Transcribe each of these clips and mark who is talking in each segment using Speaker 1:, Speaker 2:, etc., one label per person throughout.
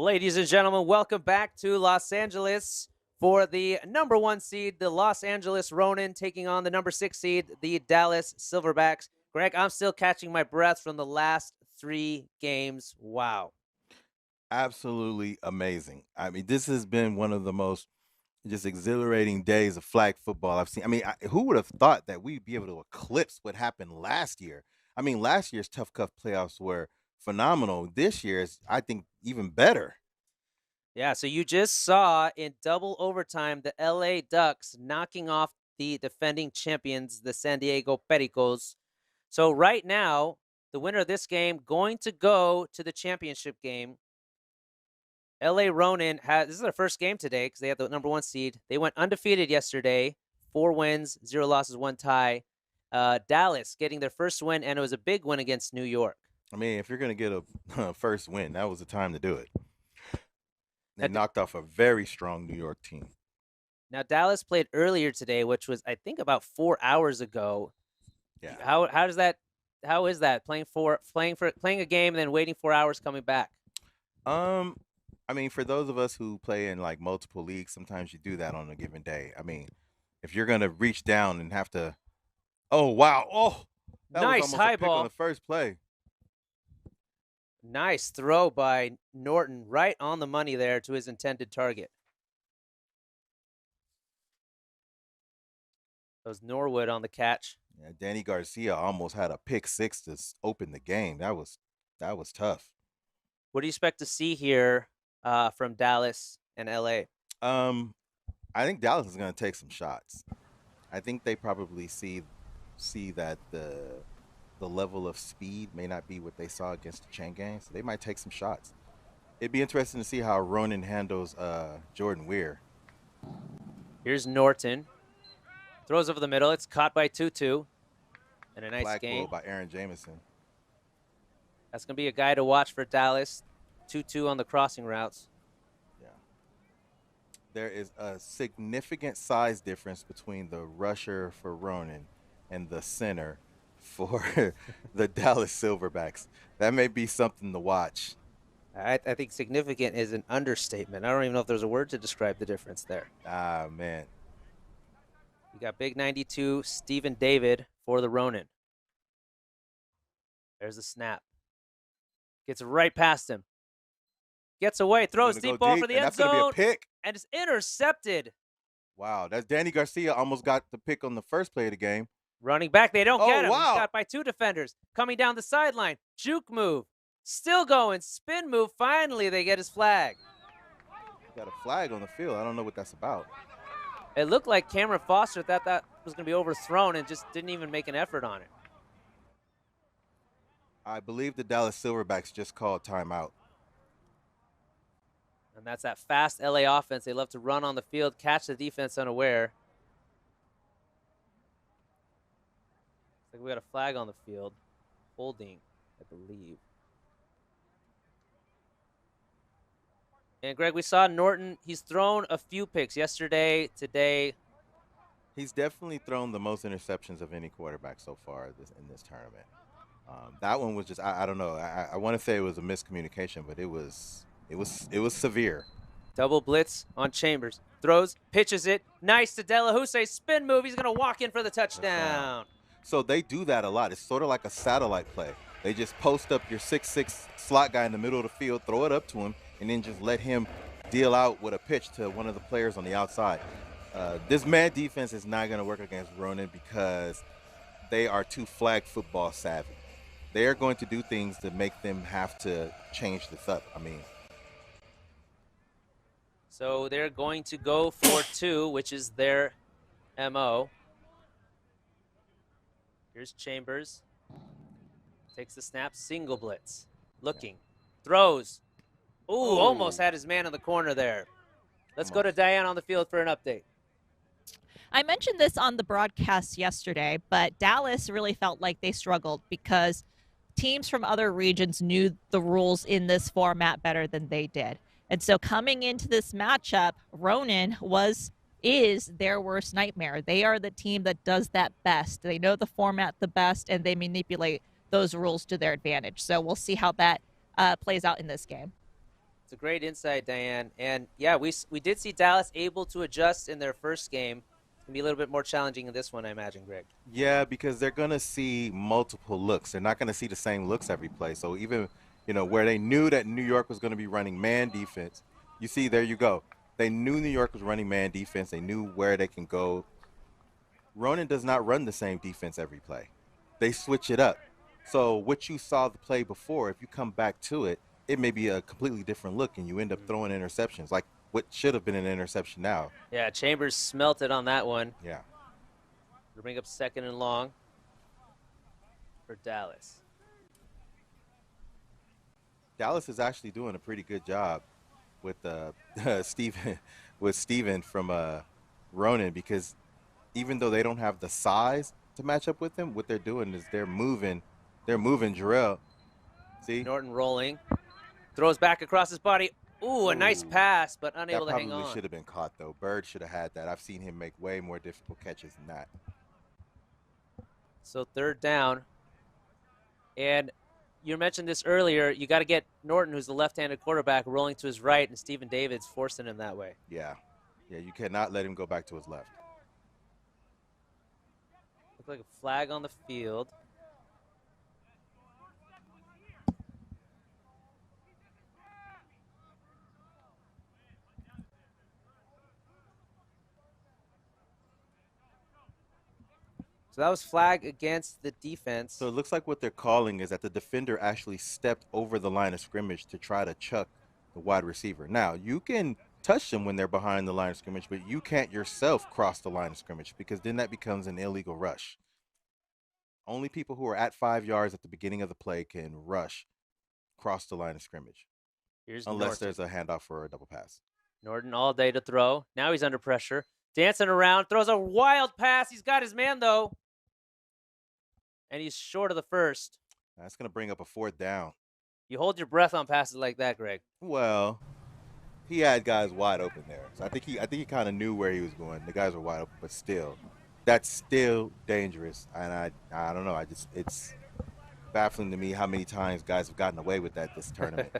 Speaker 1: Ladies and gentlemen, welcome back to Los Angeles for the number 1 seed, the Los Angeles Ronin, taking on the number 6 seed, the Dallas Silverbackz. Greg, I'm still catching my breath from the last 3 games. Wow.
Speaker 2: Absolutely amazing. I mean, this has been one of the most just exhilarating days of flag football I've seen. I mean, who would have thought that we'd be able to eclipse what happened last year? I mean, last year's Tough Cuff playoffs were phenomenal. This year's, I think, even better.
Speaker 1: Yeah, so you just saw in double overtime the LA Ducks knocking off the defending champions, the San Diego Pericos. So right now, the winner of this game going to go to the championship game. LA Ronin this is their first game today because they have the number 1 seed. They went undefeated yesterday, 4 wins, 0 losses, 1 tie. Dallas getting their first win, and it was a big win against New York.
Speaker 2: I mean, if you're going to get a first win, that was the time to do it. They knocked off a very strong New York team.
Speaker 1: Now, Dallas played earlier today, which was, I think, about 4 hours ago.
Speaker 2: Yeah.
Speaker 1: How is that playing a game and then waiting 4 hours coming back?
Speaker 2: I mean, for those of us who play in like multiple leagues, sometimes you do that on a given day. I mean, if you're gonna reach down and have to, oh wow, oh, that
Speaker 1: nice
Speaker 2: was almost
Speaker 1: high
Speaker 2: a pick
Speaker 1: ball
Speaker 2: on the first play.
Speaker 1: Nice throw by Norton, right on the money there to his intended target. That was Norwood on the catch.
Speaker 2: Yeah, Danny Garcia almost had a pick six to open the game. That was tough.
Speaker 1: What do you expect to see here from Dallas and LA?
Speaker 2: I think Dallas is going to take some shots. I think they probably see that the level of speed may not be what they saw against the chain gang, so they might take some shots. It'd be interesting to see how Ronin handles Jordan Weir.
Speaker 1: Here's Norton. Throws over the middle. It's caught by Tutu. And a nice
Speaker 2: Flag
Speaker 1: game.
Speaker 2: by Aaron Jamison.
Speaker 1: That's going to be a guy to watch for Dallas. 2-2 on the crossing routes.
Speaker 2: Yeah. There is a significant size difference between the rusher for Ronin and the center for the Dallas Silverbackz. That may be something to watch.
Speaker 1: I think significant is an understatement. I don't even know if there's a word to describe the difference there.
Speaker 2: Ah, man.
Speaker 1: You got big 92, Stephen David for the Ronin. There's the snap. Gets right past him. Gets away, throws deep ball for the end zone.
Speaker 2: That's going to be a pick.
Speaker 1: And it's intercepted.
Speaker 2: Wow, that's Danny Garcia almost got the pick on the first play of the game.
Speaker 1: Running back, they don't get him.
Speaker 2: Wow.
Speaker 1: He's got by 2 defenders. Coming down the sideline, juke move. Still going, spin move. Finally, they get his flag.
Speaker 2: Got a flag on the field. I don't know what that's about.
Speaker 1: It looked like Cameron Foster thought that was going to be overthrown and just didn't even make an effort on it.
Speaker 2: I believe the Dallas Silverbackz just called timeout.
Speaker 1: And that's that fast LA offense. They love to run on the field, catch the defense unaware. Looks like we got a flag on the field. Holding, I believe. And, Greg, we saw Norton. He's thrown a few picks yesterday, today.
Speaker 2: He's definitely thrown the most interceptions of any quarterback so far in this tournament. That one was just, I don't know. I want to say it was a miscommunication, but it was severe.
Speaker 1: Double blitz on Chambers. Throws, pitches it. Nice to Delahousse. Spin move. He's going to walk in for the touchdown.
Speaker 2: So they do that a lot. It's sort of like a satellite play. They just post up your 6'6" slot guy in the middle of the field, throw it up to him, and then just let him deal out with a pitch to one of the players on the outside. This man defense is not going to work against Ronin because they are too flag football savvy. They are going to do things to make them have to change this up. I mean.
Speaker 1: So they're going to go for 2, which is their MO. Here's Chambers. Takes the snap, single blitz. Looking, throws. Ooh, almost had his man in the corner there. Let's go to Diane on the field for an update.
Speaker 3: I mentioned this on the broadcast yesterday, but Dallas really felt like they struggled because teams from other regions knew the rules in this format better than they did. And so coming into this matchup, Ronin is their worst nightmare. They are the team that does that best. They know the format the best, and they manipulate those rules to their advantage. So we'll see how that plays out in this game.
Speaker 1: It's a great insight, Diane. And yeah, we did see Dallas able to adjust in their first game. It's gonna be a little bit more challenging in this one, I imagine, Greg.
Speaker 2: Yeah, because they're gonna see multiple looks. They're not gonna see the same looks every play. So even, where they knew that New York was gonna be running man defense, you see, there you go. They knew New York was running man defense. They knew where they can go. Ronin does not run the same defense every play. They switch it up. So what you saw the play before, if you come back to it, it may be a completely different look, and you end up throwing interceptions, like what should have been an interception now.
Speaker 1: Yeah, Chambers smelt it on that one.
Speaker 2: Yeah.
Speaker 1: We'll bring up 2nd and long for Dallas.
Speaker 2: Dallas is actually doing a pretty good job with Steven from Ronin, because even though they don't have the size to match up with him, what they're doing is they're moving Jarrell. See?
Speaker 1: Norton rolling. Throws back across his body. Ooh, a nice pass, but unable to hang on.
Speaker 2: That probably should have been caught, though. Bird should have had that. I've seen him make way more difficult catches than that.
Speaker 1: So 3rd down. And you mentioned this earlier. You got to get Norton, who's the left-handed quarterback, rolling to his right, and Stephen David's forcing him that way.
Speaker 2: Yeah. Yeah, you cannot let him go back to his left.
Speaker 1: Looked like a flag on the field. So that was flag against the defense.
Speaker 2: So it looks like what they're calling is that the defender actually stepped over the line of scrimmage to try to chuck the wide receiver. Now, you can touch them when they're behind the line of scrimmage, but you can't yourself cross the line of scrimmage, because then that becomes an illegal rush. Only people who are at 5 yards at the beginning of the play can rush cross the line of scrimmage. Unless there's a handoff for a double pass.
Speaker 1: Norton all day to throw. Now he's under pressure. Dancing around. Throws a wild pass. He's got his man, though. And he's short of the first.
Speaker 2: That's going to bring up a 4th down.
Speaker 1: You hold your breath on passes like that, Greg.
Speaker 2: Well, he had guys wide open there. So I think he kind of knew where he was going. The guys were wide open, but still, that's still dangerous. And I don't know. It's baffling to me how many times guys have gotten away with that this tournament.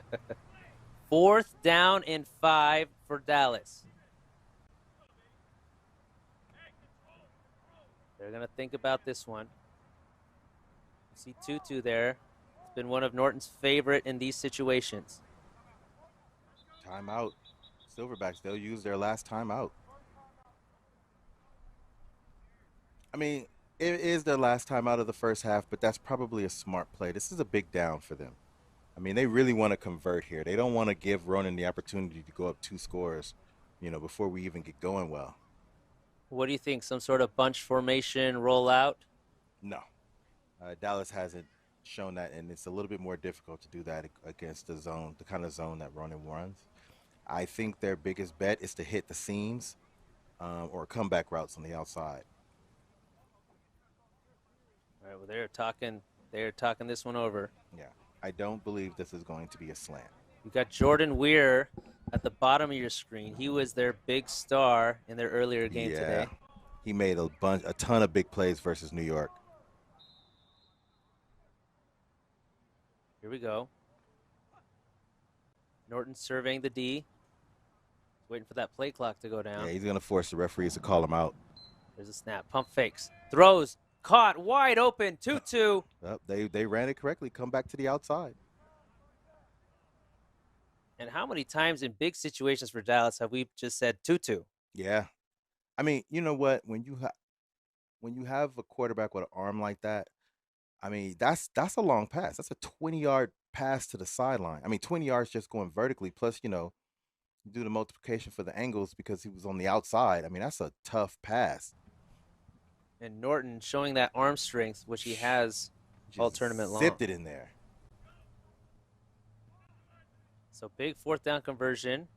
Speaker 1: 4th down and 5 for Dallas. They're going to think about this one. You see Tutu there. It's been one of Norton's favorite in these situations.
Speaker 2: Timeout. Silverbackz, they'll use their last timeout. I mean, it is their last timeout of the first half, but that's probably a smart play. This is a big down for them. I mean, they really want to convert here. They don't want to give Ronin the opportunity to go up 2 scores, before we even get going well.
Speaker 1: What do you think? Some sort of bunch formation rollout?
Speaker 2: No. Dallas hasn't shown that, and it's a little bit more difficult to do that against the kind of zone that Ronin runs. I think their biggest bet is to hit the seams or comeback routes on the outside.
Speaker 1: All right, well, they're talking this one over.
Speaker 2: Yeah, I don't believe this is going to be a slant.
Speaker 1: You've got Jordan Weir at the bottom of your screen. He was their big star in their earlier game today.
Speaker 2: He made a ton of big plays versus New York.
Speaker 1: Here we go. Norton surveying the D. Waiting for that play clock to go down.
Speaker 2: Yeah, he's going to force the referees to call him out.
Speaker 1: There's a snap. Pump fakes. Throws. Caught. Wide open. 2-2.
Speaker 2: They ran it correctly. Come back to the outside.
Speaker 1: And how many times in big situations for Dallas have we just said 2-2?
Speaker 2: Yeah. I mean, you know what? When you have a quarterback with an arm like that, I mean, that's a long pass. That's a 20-yard pass to the sideline. I mean, 20 yards just going vertically, plus, do the multiplication for the angles because he was on the outside. I mean, that's a tough pass.
Speaker 1: And Norton showing that arm strength, which he has all tournament long.
Speaker 2: Zipped it in there.
Speaker 1: So big 4th down conversion.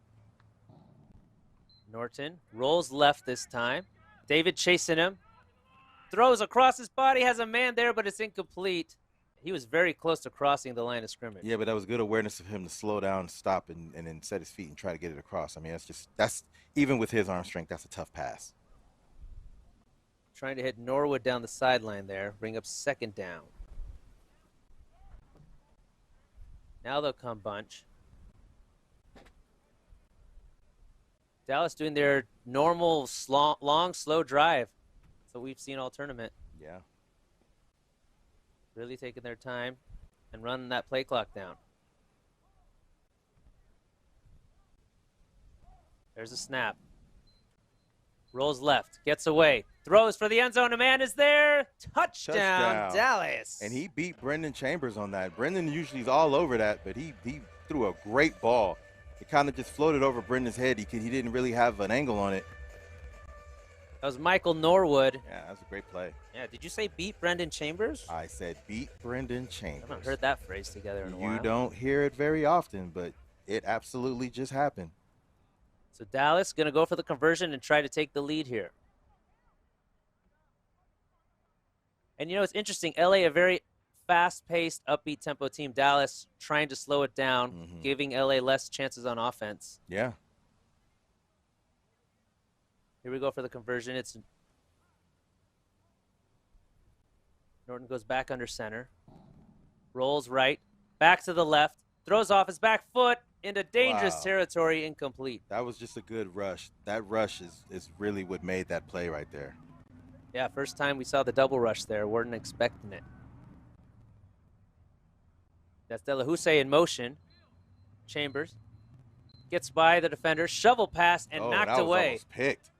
Speaker 1: Norton rolls left this time. David chasing him. Throws across his body, has a man there, but it's incomplete. He was very close to crossing the line of scrimmage.
Speaker 2: Yeah, but that was good awareness of him to slow down, stop, and then set his feet and try to get it across. I mean, that's even with his arm strength, that's a tough pass.
Speaker 1: Trying to hit Norwood down the sideline there, bring up 2nd down. Now they'll come bunch. Dallas doing their normal long, slow drive. So we've seen all tournament.
Speaker 2: Yeah.
Speaker 1: Really taking their time and running that play clock down. There's a snap. Rolls left, gets away, throws for the end zone. A man is there. Touchdown, Dallas.
Speaker 2: And he beat Brendan Chambers on that. Brendan usually is all over that, but he threw a great ball. It kind of just floated over Brendan's head. He didn't really have an angle on it.
Speaker 1: That was Michael Norwood.
Speaker 2: Yeah, that was a great play.
Speaker 1: Yeah, did you say beat Brendan Chambers?
Speaker 2: I said beat Brendan Chambers.
Speaker 1: I haven't heard that phrase together in a while.
Speaker 2: You don't hear it very often, but it absolutely just happened.
Speaker 1: So Dallas going to go for the conversion and try to take the lead here. And, you know, it's interesting. LA, a very fast-paced, upbeat tempo team. Dallas trying to slow it down, giving LA less chances on offense.
Speaker 2: Yeah.
Speaker 1: Here we go for the conversion. It's Norton goes back under center. Rolls right. Back to the left. Throws off his back foot into dangerous territory. Incomplete.
Speaker 2: That was just a good rush. That rush is really what made that play right there.
Speaker 1: Yeah, first time we saw the double rush there. Weren't expecting it. That's De La Houssaye in motion. Chambers gets by the defender. Shovel pass and knocked
Speaker 2: that was
Speaker 1: away.
Speaker 2: Almost picked.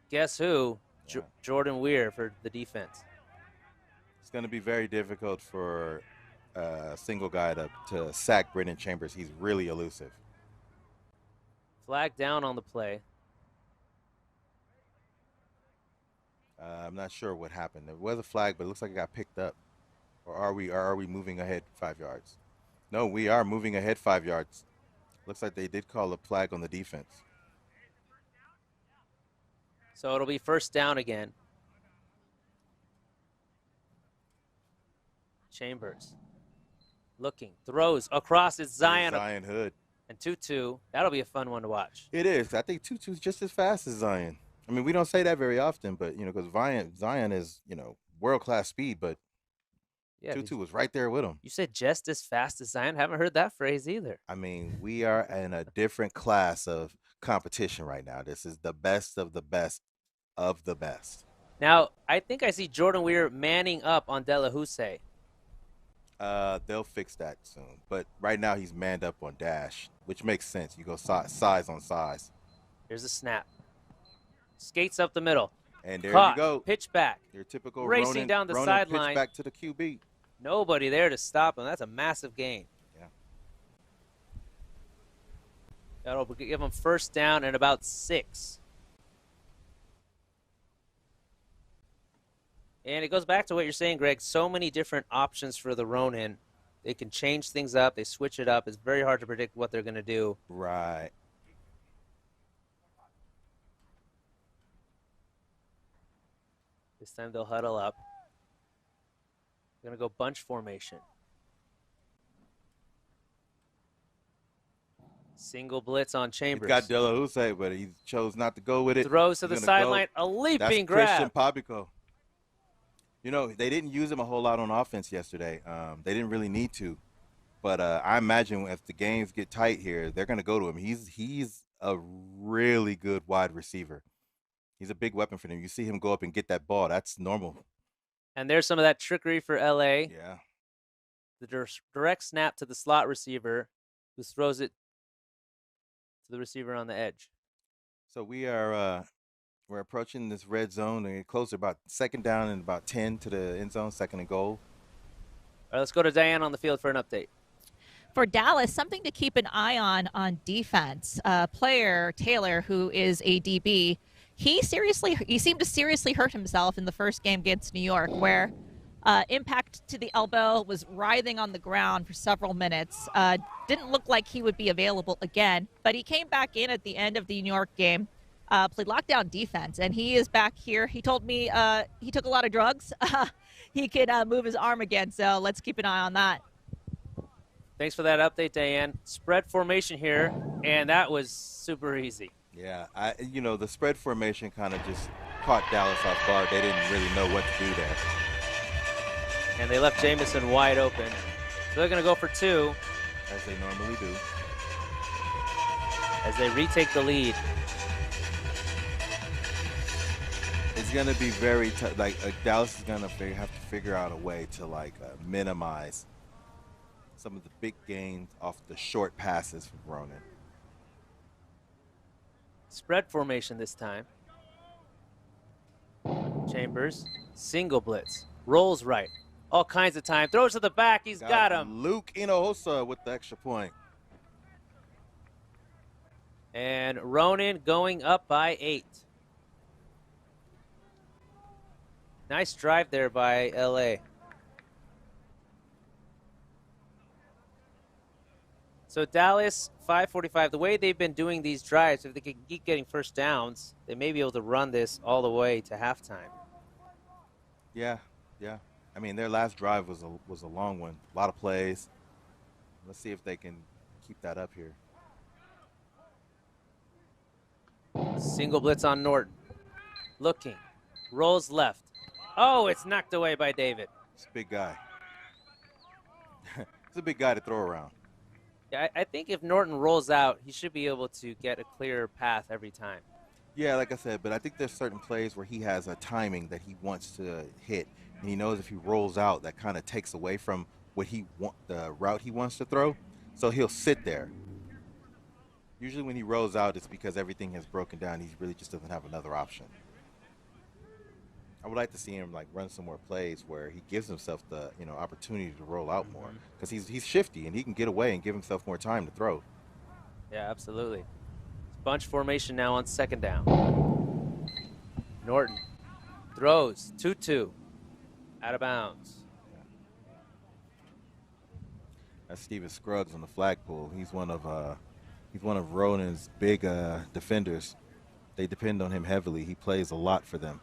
Speaker 1: Guess who?
Speaker 2: Yeah.
Speaker 1: Jordan Weir for the defense.
Speaker 2: It's going to be very difficult for a single guy to sack Brendan Chambers. He's really elusive.
Speaker 1: Flag down on the play.
Speaker 2: I'm not sure what happened. There was a flag, but it looks like it got picked up. Or are we moving ahead 5 yards? No, we are moving ahead 5 yards. Looks like they did call a flag on the defense.
Speaker 1: So it'll be first down again. Chambers looking, throws across. It's Zion.
Speaker 2: Zion Hood.
Speaker 1: And Tutu. That'll be a fun one to watch.
Speaker 2: It is. I think Tutu's just as fast as Zion. I mean, we don't say that very often, but, you know, because Zion is, you know, world-class speed, but
Speaker 1: yeah,
Speaker 2: Tutu was right there with him.
Speaker 1: You said just as fast as Zion? Haven't heard that phrase either.
Speaker 2: I mean, we are in a different class of competition right now. This is the best of the best of the best.
Speaker 1: Now, I think I see Jordan Weir manning up on De La Houssaye.
Speaker 2: They'll fix that soon. But right now he's manned up on Dash, which makes sense. You go size on size.
Speaker 1: Here's a snap. Skates up the middle.
Speaker 2: And there
Speaker 1: Caught.
Speaker 2: you go.
Speaker 1: Pitch back.
Speaker 2: Your typical
Speaker 1: Racing down the
Speaker 2: Ronin
Speaker 1: sideline.
Speaker 2: pitch back to the QB.
Speaker 1: Nobody there to stop him. That's a massive gain.
Speaker 2: Yeah.
Speaker 1: That'll give him first down and about 6. And it goes back to what you're saying, Greg. So many different options for the Ronin. They can change things up. They switch it up. It's very hard to predict what they're going to do.
Speaker 2: Right.
Speaker 1: This time they'll huddle up. They're going to go bunch formation. Single blitz on Chambers.
Speaker 2: He's got De La Houssaye, but he chose not to go with it.
Speaker 1: Throws to the sideline. A leaping grab.
Speaker 2: Christian Pabico. You know, they didn't use him a whole lot on offense yesterday. They didn't really need to. But I imagine if the games get tight here, they're going to go to him. He's a really good wide receiver. He's a big weapon for them. You see him go up and get that ball. That's normal.
Speaker 1: And there's some of that trickery for LA.
Speaker 2: Yeah.
Speaker 1: The direct snap to the slot receiver who throws it to the receiver on the edge.
Speaker 2: So we're approaching this red zone and get closer, about second down and about 10 to the end zone, second and goal.
Speaker 1: All right, let's go to Diane on the field for an update.
Speaker 3: For Dallas, something to keep an eye on defense. Player Taylor, who is a DB, he seemed to seriously hurt himself in the first game against New York, where impact to the elbow, was writhing on the ground for several minutes. Didn't look like he would be available again, but he came back in at the end of the New York game, played lockdown defense, and he is back here. He told me he took a lot of drugs. He can move his arm again, so let's keep an eye on that.
Speaker 1: Thanks for that update, Diane. Spread formation here, and that was super easy.
Speaker 2: Yeah, the spread formation kind of just caught Dallas off guard. They didn't really know what to do there.
Speaker 1: And they left Jamison wide open. So they're going to go for 2.
Speaker 2: As they normally do.
Speaker 1: As they retake the lead.
Speaker 2: It's gonna be very tough. Like Dallas is gonna have to figure out a way to like minimize some of the big gains off the short passes from Ronin.
Speaker 1: Spread formation this time. Chambers, single blitz, rolls right, all kinds of time, throws to the back, he's got him.
Speaker 2: Luke Inohosa with the extra point.
Speaker 1: And Ronin going up by 8. Nice drive there by LA. So Dallas, 5:45. The way they've been doing these drives, if they can keep getting first downs, they may be able to run this all the way to halftime.
Speaker 2: Yeah, yeah. I mean, their last drive was a long one. A lot of plays. Let's see if they can keep that up here.
Speaker 1: Single blitz on Norton. Looking. Rolls left. Oh, it's knocked away by David.
Speaker 2: It's a big guy. It's a big guy to throw around.
Speaker 1: Yeah, I think if Norton rolls out, he should be able to get a clear path every time.
Speaker 2: Yeah, like I said, but I think there's certain plays where he has a timing that he wants to hit, and he knows if he rolls out, that kind of takes away from what the route he wants to throw. So he'll sit there. Usually when he rolls out, it's because everything has broken down. He really just doesn't have another option. I would like to see him like run some more plays where he gives himself the opportunity to roll out more, because he's shifty and he can get away and give himself more time to throw.
Speaker 1: Yeah, absolutely. Bunch formation now on second down. Norton throws 2-2 out of bounds.
Speaker 2: That's Steven Scruggs on the flagpole. He's one of Ronin's big defenders. They depend on him heavily. He plays a lot for them.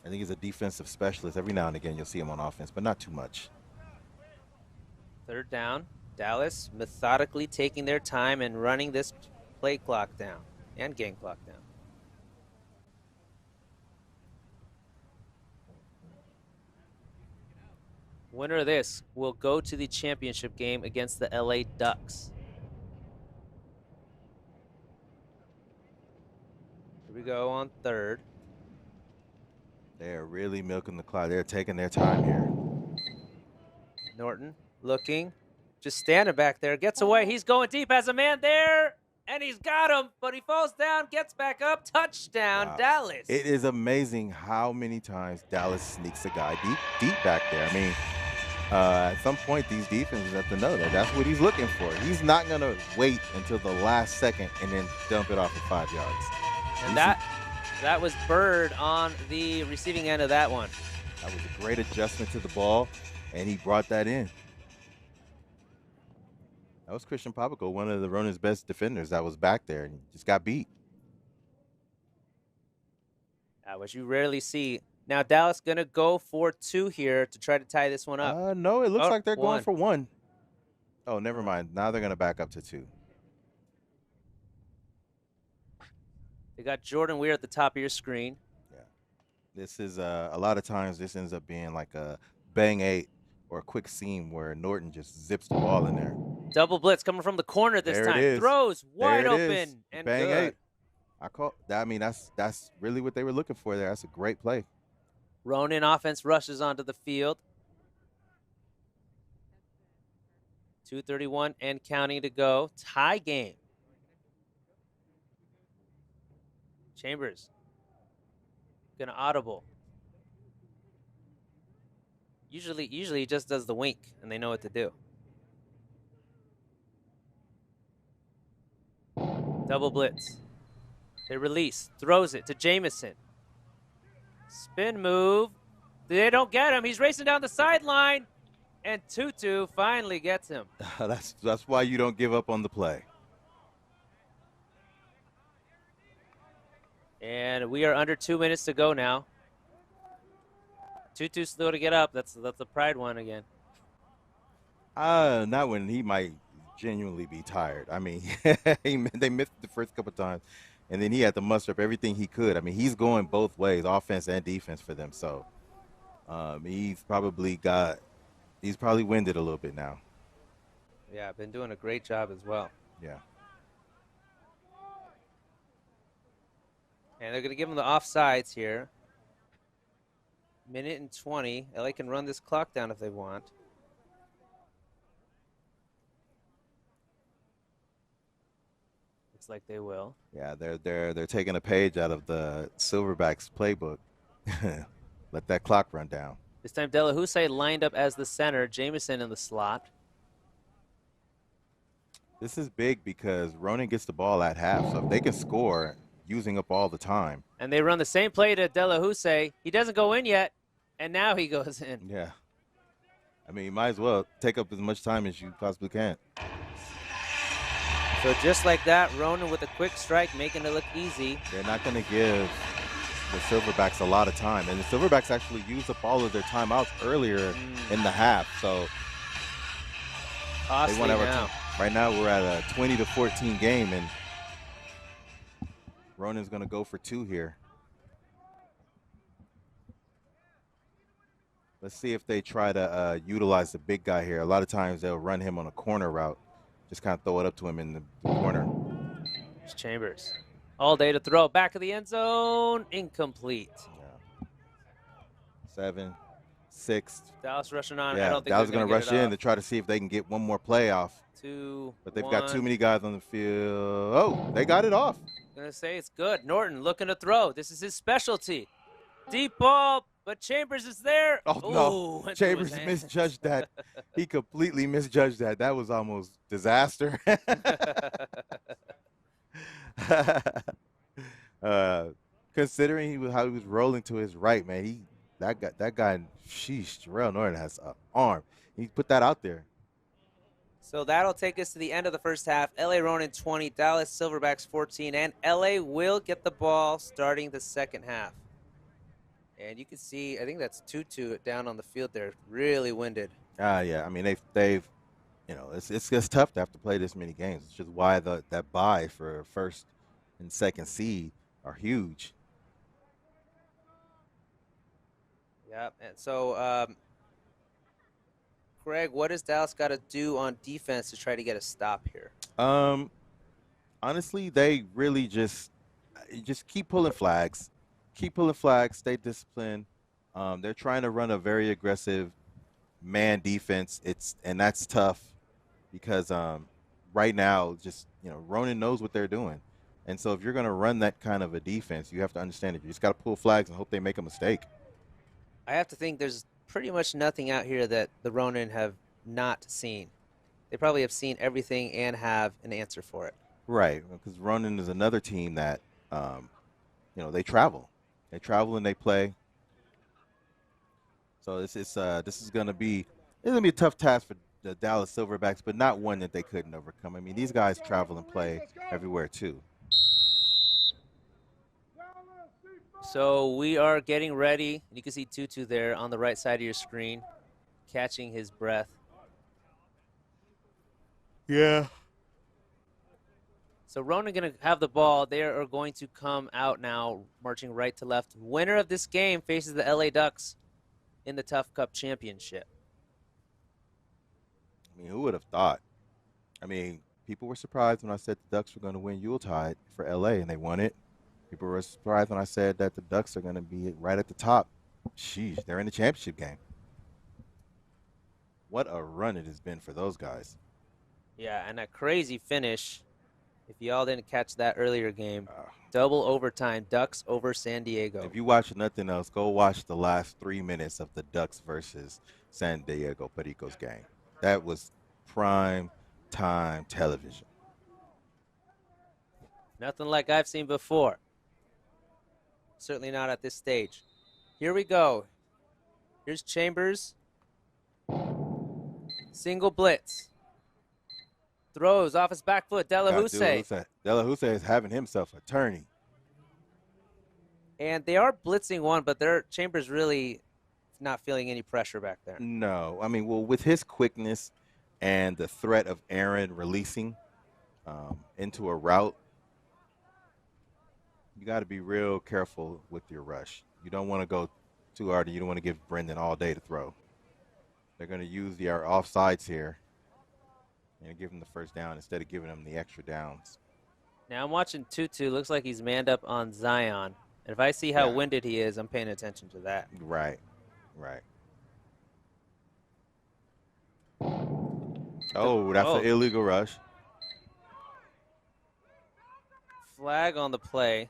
Speaker 2: I think he's a defensive specialist. Every now and again you'll see him on offense, but not too much.
Speaker 1: Third down. Dallas methodically taking their time and running this play clock down and game clock down. Winner of this will go to the championship game against the LA Ducks. Here we go on third.
Speaker 2: They're really milking the clock. They're taking their time here.
Speaker 1: Norton looking, just standing back there, gets away. He's going deep, has a man there, and he's got him, but he falls down, gets back up, touchdown,
Speaker 2: Wow.
Speaker 1: Dallas.
Speaker 2: It is amazing how many times Dallas sneaks a guy deep back there. I mean, at some point, these defenses have to know that that's what he's looking for. He's not going to wait until the last second and then dump it off at 5 yards.
Speaker 1: And that was Bird on the receiving end of that one.
Speaker 2: That was a great adjustment to the ball, and he brought that in. That was Christian Papico, one of the Ronin's best defenders that was back there, and just got beat.
Speaker 1: Which you rarely see. Now Dallas going to go for 2 here to try to tie this one up.
Speaker 2: No, it looks like they're
Speaker 1: one.
Speaker 2: going for 1. Oh, never mind. Now they're going to back up to 2.
Speaker 1: They got Jordan Weir at the top of your screen.
Speaker 2: Yeah. This is a lot of times this ends up being like a bang 8 or a quick seam where Norton just zips the ball in there.
Speaker 1: Double blitz coming from the corner this
Speaker 2: There
Speaker 1: time.
Speaker 2: it is.
Speaker 1: Throws wide
Speaker 2: There it is.
Speaker 1: open and
Speaker 2: Bang
Speaker 1: good.
Speaker 2: 8. I call that. I mean, that's really what they were looking for there. That's a great play.
Speaker 1: Ronin offense rushes onto the field. 2:31 and counting to go. Tie game. Chambers gonna audible. Usually he just does the wink and they know what to do. Double blitz. They release, throws it to Jamison. Spin move. They don't get him. He's racing down the sideline, and Tutu finally gets him.
Speaker 2: That's why you don't give up on the play.
Speaker 1: And we are under 2 minutes to go now. Tutu slow to get up. That's the pride one again.
Speaker 2: Not when he might genuinely be tired. I mean, they missed the first couple times, and then he had to muster up everything he could. I mean, he's going both ways, offense and defense for them. So he's probably winded a little bit now.
Speaker 1: Yeah, been doing a great job as well.
Speaker 2: Yeah.
Speaker 1: And they're going to give him the offsides here. Minute and 20. LA can run this clock down if they want. Looks like they will.
Speaker 2: Yeah, they're taking a page out of the Silverbackz playbook. Let that clock run down.
Speaker 1: This time Delahousse lined up as the center, Jameson in the slot.
Speaker 2: This is big because Ronin gets the ball at half, so if they can score using up all the time.
Speaker 1: And they run the same play to Delahousse. He doesn't go in yet, and now he goes in.
Speaker 2: Yeah. I mean, you might as well take up as much time as you possibly can.
Speaker 1: So just like that, Ronin with a quick strike, making it look easy.
Speaker 2: They're not going to give the Silverbacks a lot of time. And the Silverbacks actually used up all of their timeouts earlier in the half. So
Speaker 1: Costly now.
Speaker 2: Right now we're at a 20-14 game, and Ronin's going to go for 2 here. Let's see if they try to utilize the big guy here. A lot of times they'll run him on a corner route. Just kind of throw it up to him in the corner.
Speaker 1: It's Chambers. All day to throw. Back of the end zone. Incomplete.
Speaker 2: Yeah. 7, 6.
Speaker 1: Dallas rushing on.
Speaker 2: Yeah,
Speaker 1: I don't think
Speaker 2: Dallas going to rush in
Speaker 1: off.
Speaker 2: to try to see if they can get one more play off.
Speaker 1: 2,
Speaker 2: But they've
Speaker 1: 1.
Speaker 2: got too many guys on the field. Oh, they got it off.
Speaker 1: Going to say it's good. Norton looking to throw. This is his specialty. Deep ball, but Chambers is there.
Speaker 2: Oh, no. Chambers misjudged that. He completely misjudged that. That was almost disaster. Considering how he was rolling to his right, man, that guy, sheesh, Jarrell Norton has an arm. He put that out there.
Speaker 1: So that'll take us to the end of the first half. LA Ronin 20, Dallas Silverbackz 14, and LA will get the ball starting the second half. And you can see, I think that's 2-2 down on the field there. Really winded.
Speaker 2: Yeah. I mean, they've, you know, it's tough to have to play this many games. It's just why that bye for first and second seed are huge.
Speaker 1: Yeah, and so, Greg, what does Dallas got to do on defense to try to get a stop here?
Speaker 2: Honestly, they really just keep pulling flags. Keep pulling flags, stay disciplined. They're trying to run a very aggressive man defense. And that's tough because right now, just, you know, Ronin knows what they're doing. And so if you're going to run that kind of a defense, you have to understand it. You just got to pull flags and hope they make a mistake.
Speaker 1: I have to think there's pretty much nothing out here that the Ronin have not seen. They probably have seen everything and have an answer for it.
Speaker 2: Right, because Ronin is another team that, you know, they travel. They travel and they play. So this is going to be a tough task for the Dallas Silverbacks, but not one that they couldn't overcome. I mean, these guys travel and play everywhere too.
Speaker 1: So we are getting ready. You can see Tutu there on the right side of your screen, catching his breath.
Speaker 2: Yeah.
Speaker 1: So Ronin going to have the ball. They are going to come out now, marching right to left. Winner of this game faces the LA Ducks in the TUFF Cup Championship.
Speaker 2: I mean, who would have thought? I mean, people were surprised when I said the Ducks were going to win Yuletide for LA, and they won it. People were surprised when I said that the Ducks are going to be right at the top. Sheesh, they're in the championship game. What a run it has been for those guys.
Speaker 1: Yeah, and a crazy finish. If y'all didn't catch that earlier game, double overtime, Ducks over San Diego.
Speaker 2: If you watch nothing else, go watch the last 3 minutes of the Ducks versus San Diego Pericos game. That was prime time television.
Speaker 1: Nothing like I've seen before. Certainly not at this stage. Here we go. Here's Chambers. Single blitz. Throws off his back foot. Delahousse.
Speaker 2: Delahousse is having himself a tourney.
Speaker 1: And they are blitzing one, but their Chambers really not feeling any pressure back there.
Speaker 2: No. I mean, well, with his quickness and the threat of Aaron releasing into a route, you got to be real careful with your rush. You don't want to go too hard, and you don't want to give Brendan all day to throw. They're going to use the offsides here and give him the first down instead of giving him the extra downs.
Speaker 1: Now I'm watching Tutu. Looks like he's manned up on Zion. And if I see how winded he is, I'm paying attention to that.
Speaker 2: Right. Right. Oh, that's an illegal rush.
Speaker 1: Flag on the play.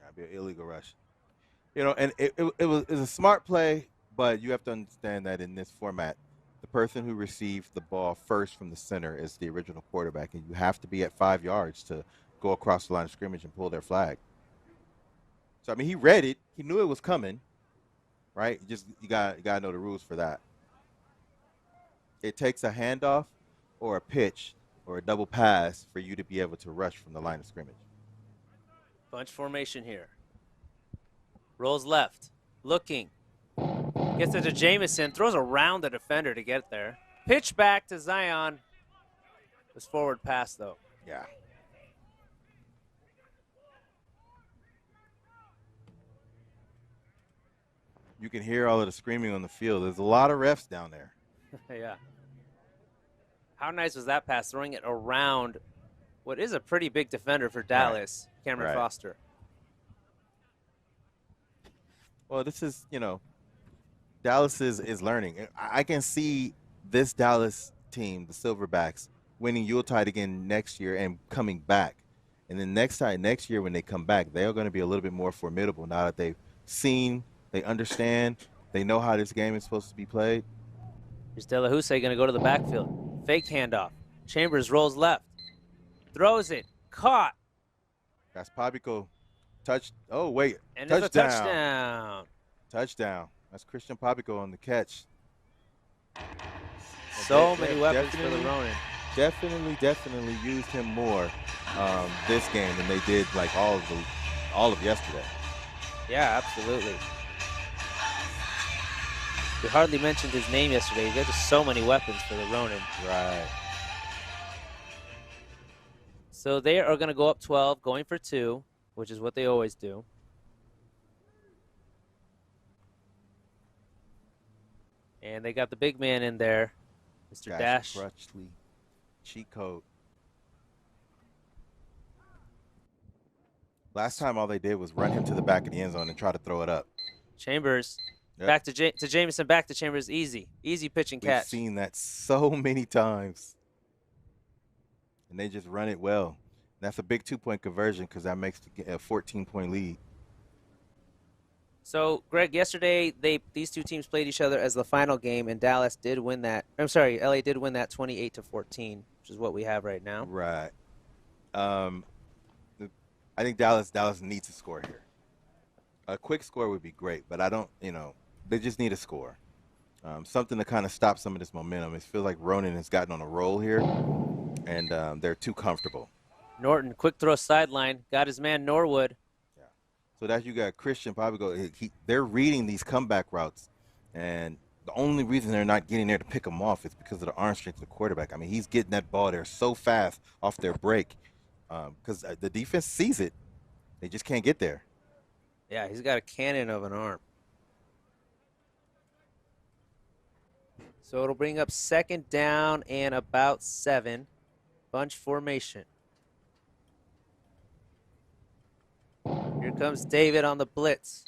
Speaker 2: That'd be an illegal rush. You know, and it was a smart play, but you have to understand that in this format, the person who received the ball first from the center is the original quarterback, and you have to be at 5 yards to go across the line of scrimmage and pull their flag. So I mean, he read it, he knew it was coming, right? You got to know the rules for that. It takes a handoff or a pitch or a double pass for you to be able to rush from the line of scrimmage.
Speaker 1: Bunch formation here. Rolls left. Looking. Gets it to Jamison. Throws around the defender to get there. Pitch back to Zion. This forward pass, though.
Speaker 2: Yeah. You can hear all of the screaming on the field. There's a lot of refs down there.
Speaker 1: Yeah. How nice was that pass, throwing it around what is a pretty big defender for Dallas, right. Cameron Foster.
Speaker 2: Well, this is, Dallas is learning. I can see this Dallas team, the Silverbackz, winning Yuletide again next year and coming back. And then next year when they come back, they are going to be a little bit more formidable now that they've seen, they understand, they know how this game is supposed to be played.
Speaker 1: Here's De La Houssaye going to go to the backfield. Fake handoff. Chambers rolls left. Throws it. Caught.
Speaker 2: That's Pabico. Oh, wait.
Speaker 1: And it's a touchdown.
Speaker 2: Touchdown. That's Christian Pabico on the catch.
Speaker 1: So many weapons for the Ronin.
Speaker 2: Definitely used him more this game than they did like all of yesterday.
Speaker 1: Yeah, absolutely. We hardly mentioned his name yesterday. There's just so many weapons for the Ronin.
Speaker 2: Right.
Speaker 1: So they are going to go up 12, going for 2, which is what they always do. And they got the big man in there, Mr. Dash.
Speaker 2: Crutchley. Cheat code. Last time all they did was run him to the back of the end zone and try to throw it up.
Speaker 1: Chambers. Yep. Back to Jamison, back to Chambers, easy pitch and catch.
Speaker 2: We've seen that so many times. And they just run it well. That's a big 2-point conversion because that makes a 14-point lead.
Speaker 1: So, Greg, yesterday these two teams played each other as the final game, and Dallas did win that. I'm sorry, LA did win that 28-14, which is what we have right now.
Speaker 2: Right. I think Dallas needs a score here. A quick score would be great, but I don't, they just need a score. Something to kind of stop some of this momentum. It feels like Ronin has gotten on a roll here, and they're too comfortable.
Speaker 1: Norton, quick throw sideline, got his man Norwood.
Speaker 2: Yeah. So that you got Christian Pabico. They're reading these comeback routes, and the only reason they're not getting there to pick him off is because of the arm strength of the quarterback. I mean, he's getting that ball there so fast off their break because the defense sees it. They just can't get there.
Speaker 1: Yeah, he's got a cannon of an arm. So it'll bring up 2nd down and about 7. Bunch formation. Here comes David on the blitz.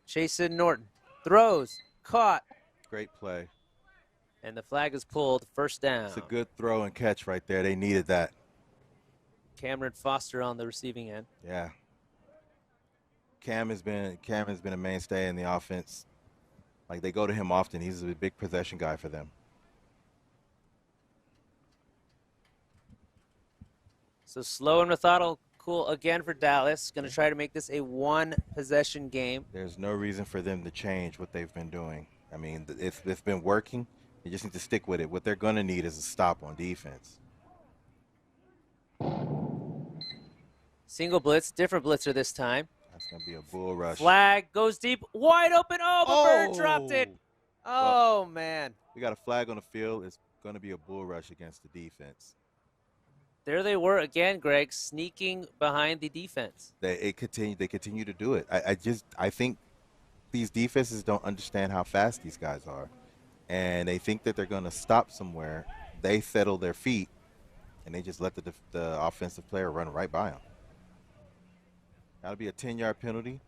Speaker 1: Chasing Norton. Throws. Caught.
Speaker 2: Great play.
Speaker 1: And the flag is pulled. 1st down.
Speaker 2: It's a good throw and catch right there. They needed that.
Speaker 1: Cameron Foster on the receiving end.
Speaker 2: Yeah. Cam has been a mainstay in the offense. Like, they go to him often. He's a big possession guy for them.
Speaker 1: So slow and methodical again for Dallas. Going to try to make this a 1-possession game.
Speaker 2: There's no reason for them to change what they've been doing. I mean, it's been working. They just need to stick with it. What they're going to need is a stop on defense.
Speaker 1: Single blitz, different blitzer this time.
Speaker 2: That's going to be a bull rush.
Speaker 1: Flag goes deep, wide open. Oh, but Bird dropped it. Oh, well, man.
Speaker 2: We got a flag on the field. It's going to be a bull rush against the defense.
Speaker 1: There they were again, Greg, sneaking behind the defense.
Speaker 2: They continue to do it. I think these defenses don't understand how fast these guys are. And they think that they're going to stop somewhere. They settle their feet, and they just let the offensive player run right by them. That'll be a 10-yard penalty.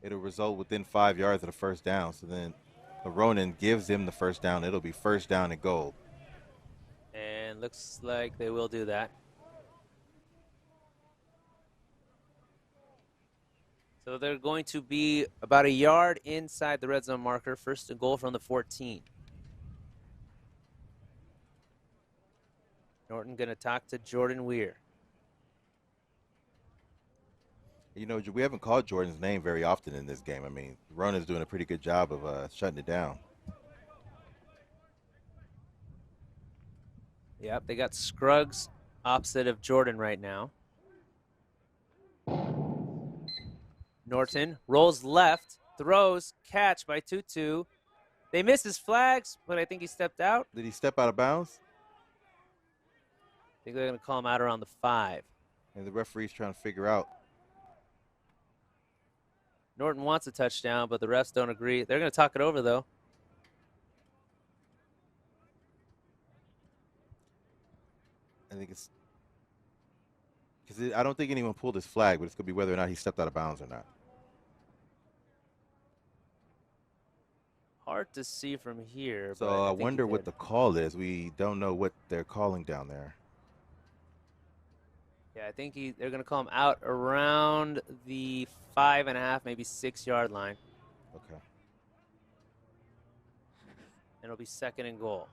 Speaker 2: It'll result within 5 yards of the 1st down. So then Ronin gives him the first down. It'll be first down and goal.
Speaker 1: And looks like they will do that. So they're going to be about a yard inside the red zone marker. First and goal from the 14. Norton going to talk to Jordan Weir.
Speaker 2: You know, we haven't called Jordan's name very often in this game. I mean, Ronin's doing a pretty good job of shutting it down.
Speaker 1: Yep, they got Scruggs opposite of Jordan right now. Norton rolls left, throws, catch by Tutu. They missed his flags, but I think he stepped out.
Speaker 2: Did he step out of bounds?
Speaker 1: I think they're going to call him out around the 5.
Speaker 2: And the referee's trying to figure out.
Speaker 1: Norton wants a touchdown, but the refs don't agree. They're going to talk it over, though.
Speaker 2: I think it's because I don't think anyone pulled his flag, but it's going to be whether or not he stepped out of bounds or not.
Speaker 1: Hard to see from here.
Speaker 2: So
Speaker 1: but
Speaker 2: I wonder what the call is. We don't know what they're calling down there.
Speaker 1: Yeah, I think they're going to call him out around the 5.5, maybe 6-yard line.
Speaker 2: Okay.
Speaker 1: And it'll be second and goal.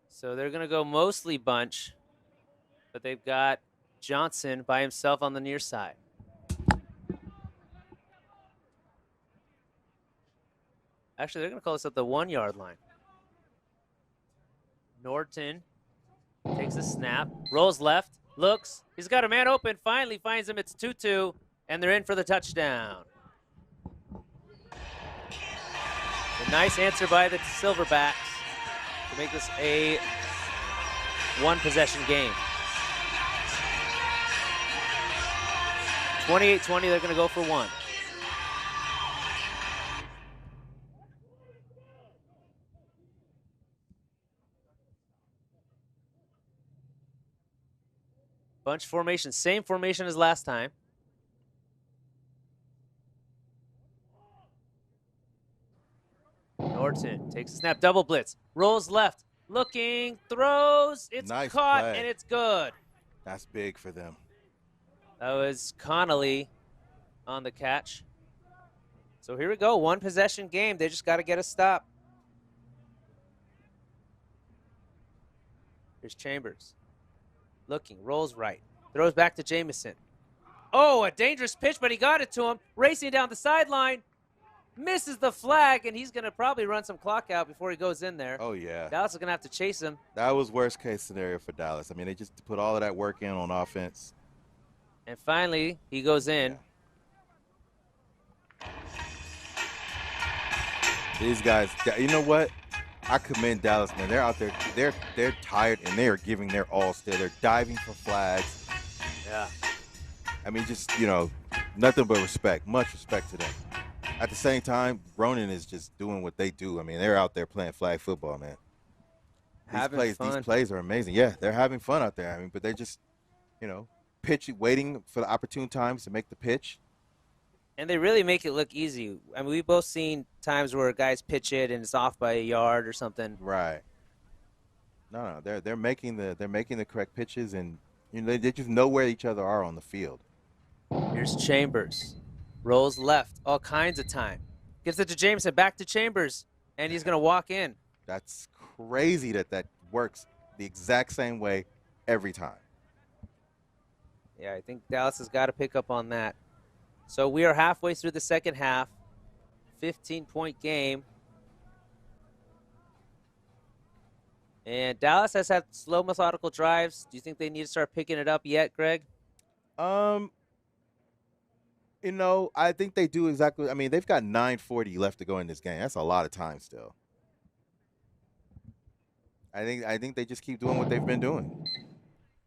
Speaker 1: So they're going to go mostly bunch, but they've got Johnson by himself on the near side. Actually, they're going to call this at the 1-yard line. Norton takes a snap, rolls left, looks. He's got a man open, finally finds him. It's 2-2, and they're in for the touchdown. A nice answer by the Silverbackz to make this a one-possession game. 28-20, they're going to go for 1. Bunch formation, same formation as last time. Norton takes a snap, double blitz, rolls left, looking, throws, it's
Speaker 2: Nice
Speaker 1: caught,
Speaker 2: play.
Speaker 1: and it's good.
Speaker 2: That's big for them.
Speaker 1: That was Connolly on the catch. So here we go, one possession game. They just got to get a stop. Here's Chambers. Looking, rolls right, throws back to Jamison. Oh, a dangerous pitch, but he got it to him. Racing down the sideline, misses the flag, and he's going to probably run some clock out before he goes in there.
Speaker 2: Oh, yeah.
Speaker 1: Dallas is going to have to chase him.
Speaker 2: That was worst case scenario for Dallas. I mean, they just put all of that work in on offense.
Speaker 1: And finally, he goes in.
Speaker 2: Yeah. These guys, you know what? I commend Dallas, man. They're out there. They're tired, and they are giving their all still. They're diving for flags.
Speaker 1: Yeah.
Speaker 2: I mean, just, you know, nothing but respect. Much respect to them. At the same time, Ronin is just doing what they do. I mean, they're out there playing flag football, man. These plays are amazing. Yeah, they're having fun out there. I mean, but they're just, you know, waiting for the opportune times to make the pitch.
Speaker 1: And they really make it look easy. I mean, we've both seen times where guys pitch it and it's off by a yard or something.
Speaker 2: Right. No, they're making the correct pitches, and you know they just know where each other are on the field.
Speaker 1: Here's Chambers. Rolls left all kinds of time. Gives it to Jameson, back to Chambers, and he's going to walk in.
Speaker 2: That's crazy that works the exact same way every time.
Speaker 1: Yeah, I think Dallas has got to pick up on that. So we are halfway through the second half. 15-point game. And Dallas has had slow, methodical drives. Do you think they need to start picking it up yet, Greg?
Speaker 2: You know, I think they do exactly. I mean, they've got 9:40 left to go in this game. That's a lot of time still. I think they just keep doing what they've been doing.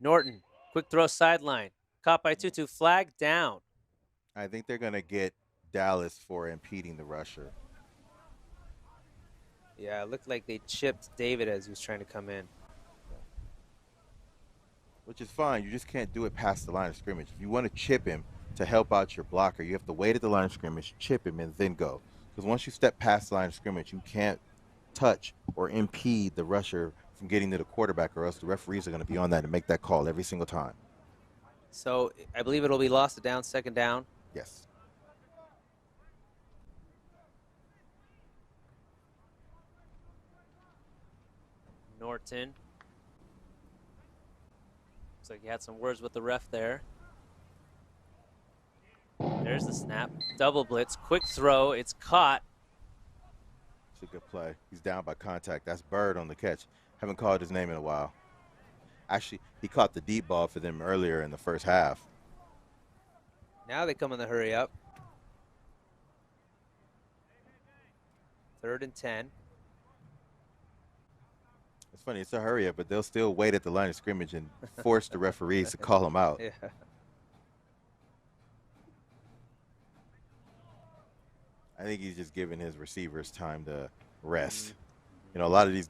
Speaker 1: Norton, quick throw sideline. Caught by Tutu, flag down.
Speaker 2: I think they're going to get Dallas for impeding the rusher.
Speaker 1: Yeah, it looked like they chipped David as he was trying to come in.
Speaker 2: which is fine. You just can't do it past the line of scrimmage. If you want to chip him to help out your blocker, you have to wait at the line of scrimmage, chip him, and then go. Because once you step past the line of scrimmage, you can't touch or impede the rusher from getting to the quarterback, or else the referees are going to be on that and make that call every single time.
Speaker 1: So I believe it'll be lost to down, second down.
Speaker 2: Yes.
Speaker 1: Norton. Looks like he had some words with the ref there. There's the snap. Double blitz. Quick throw. It's caught.
Speaker 2: It's a good play. He's down by contact. That's Bird on the catch. Haven't called his name in a while. Actually, he caught the deep ball for them earlier in the first half.
Speaker 1: Now they come in the hurry up. 3rd and 10.
Speaker 2: It's funny, it's a hurry up, but they'll still wait at the line of scrimmage and force the referees to call them out.
Speaker 1: Yeah.
Speaker 2: I think he's just giving his receivers time to rest. You know, a lot of these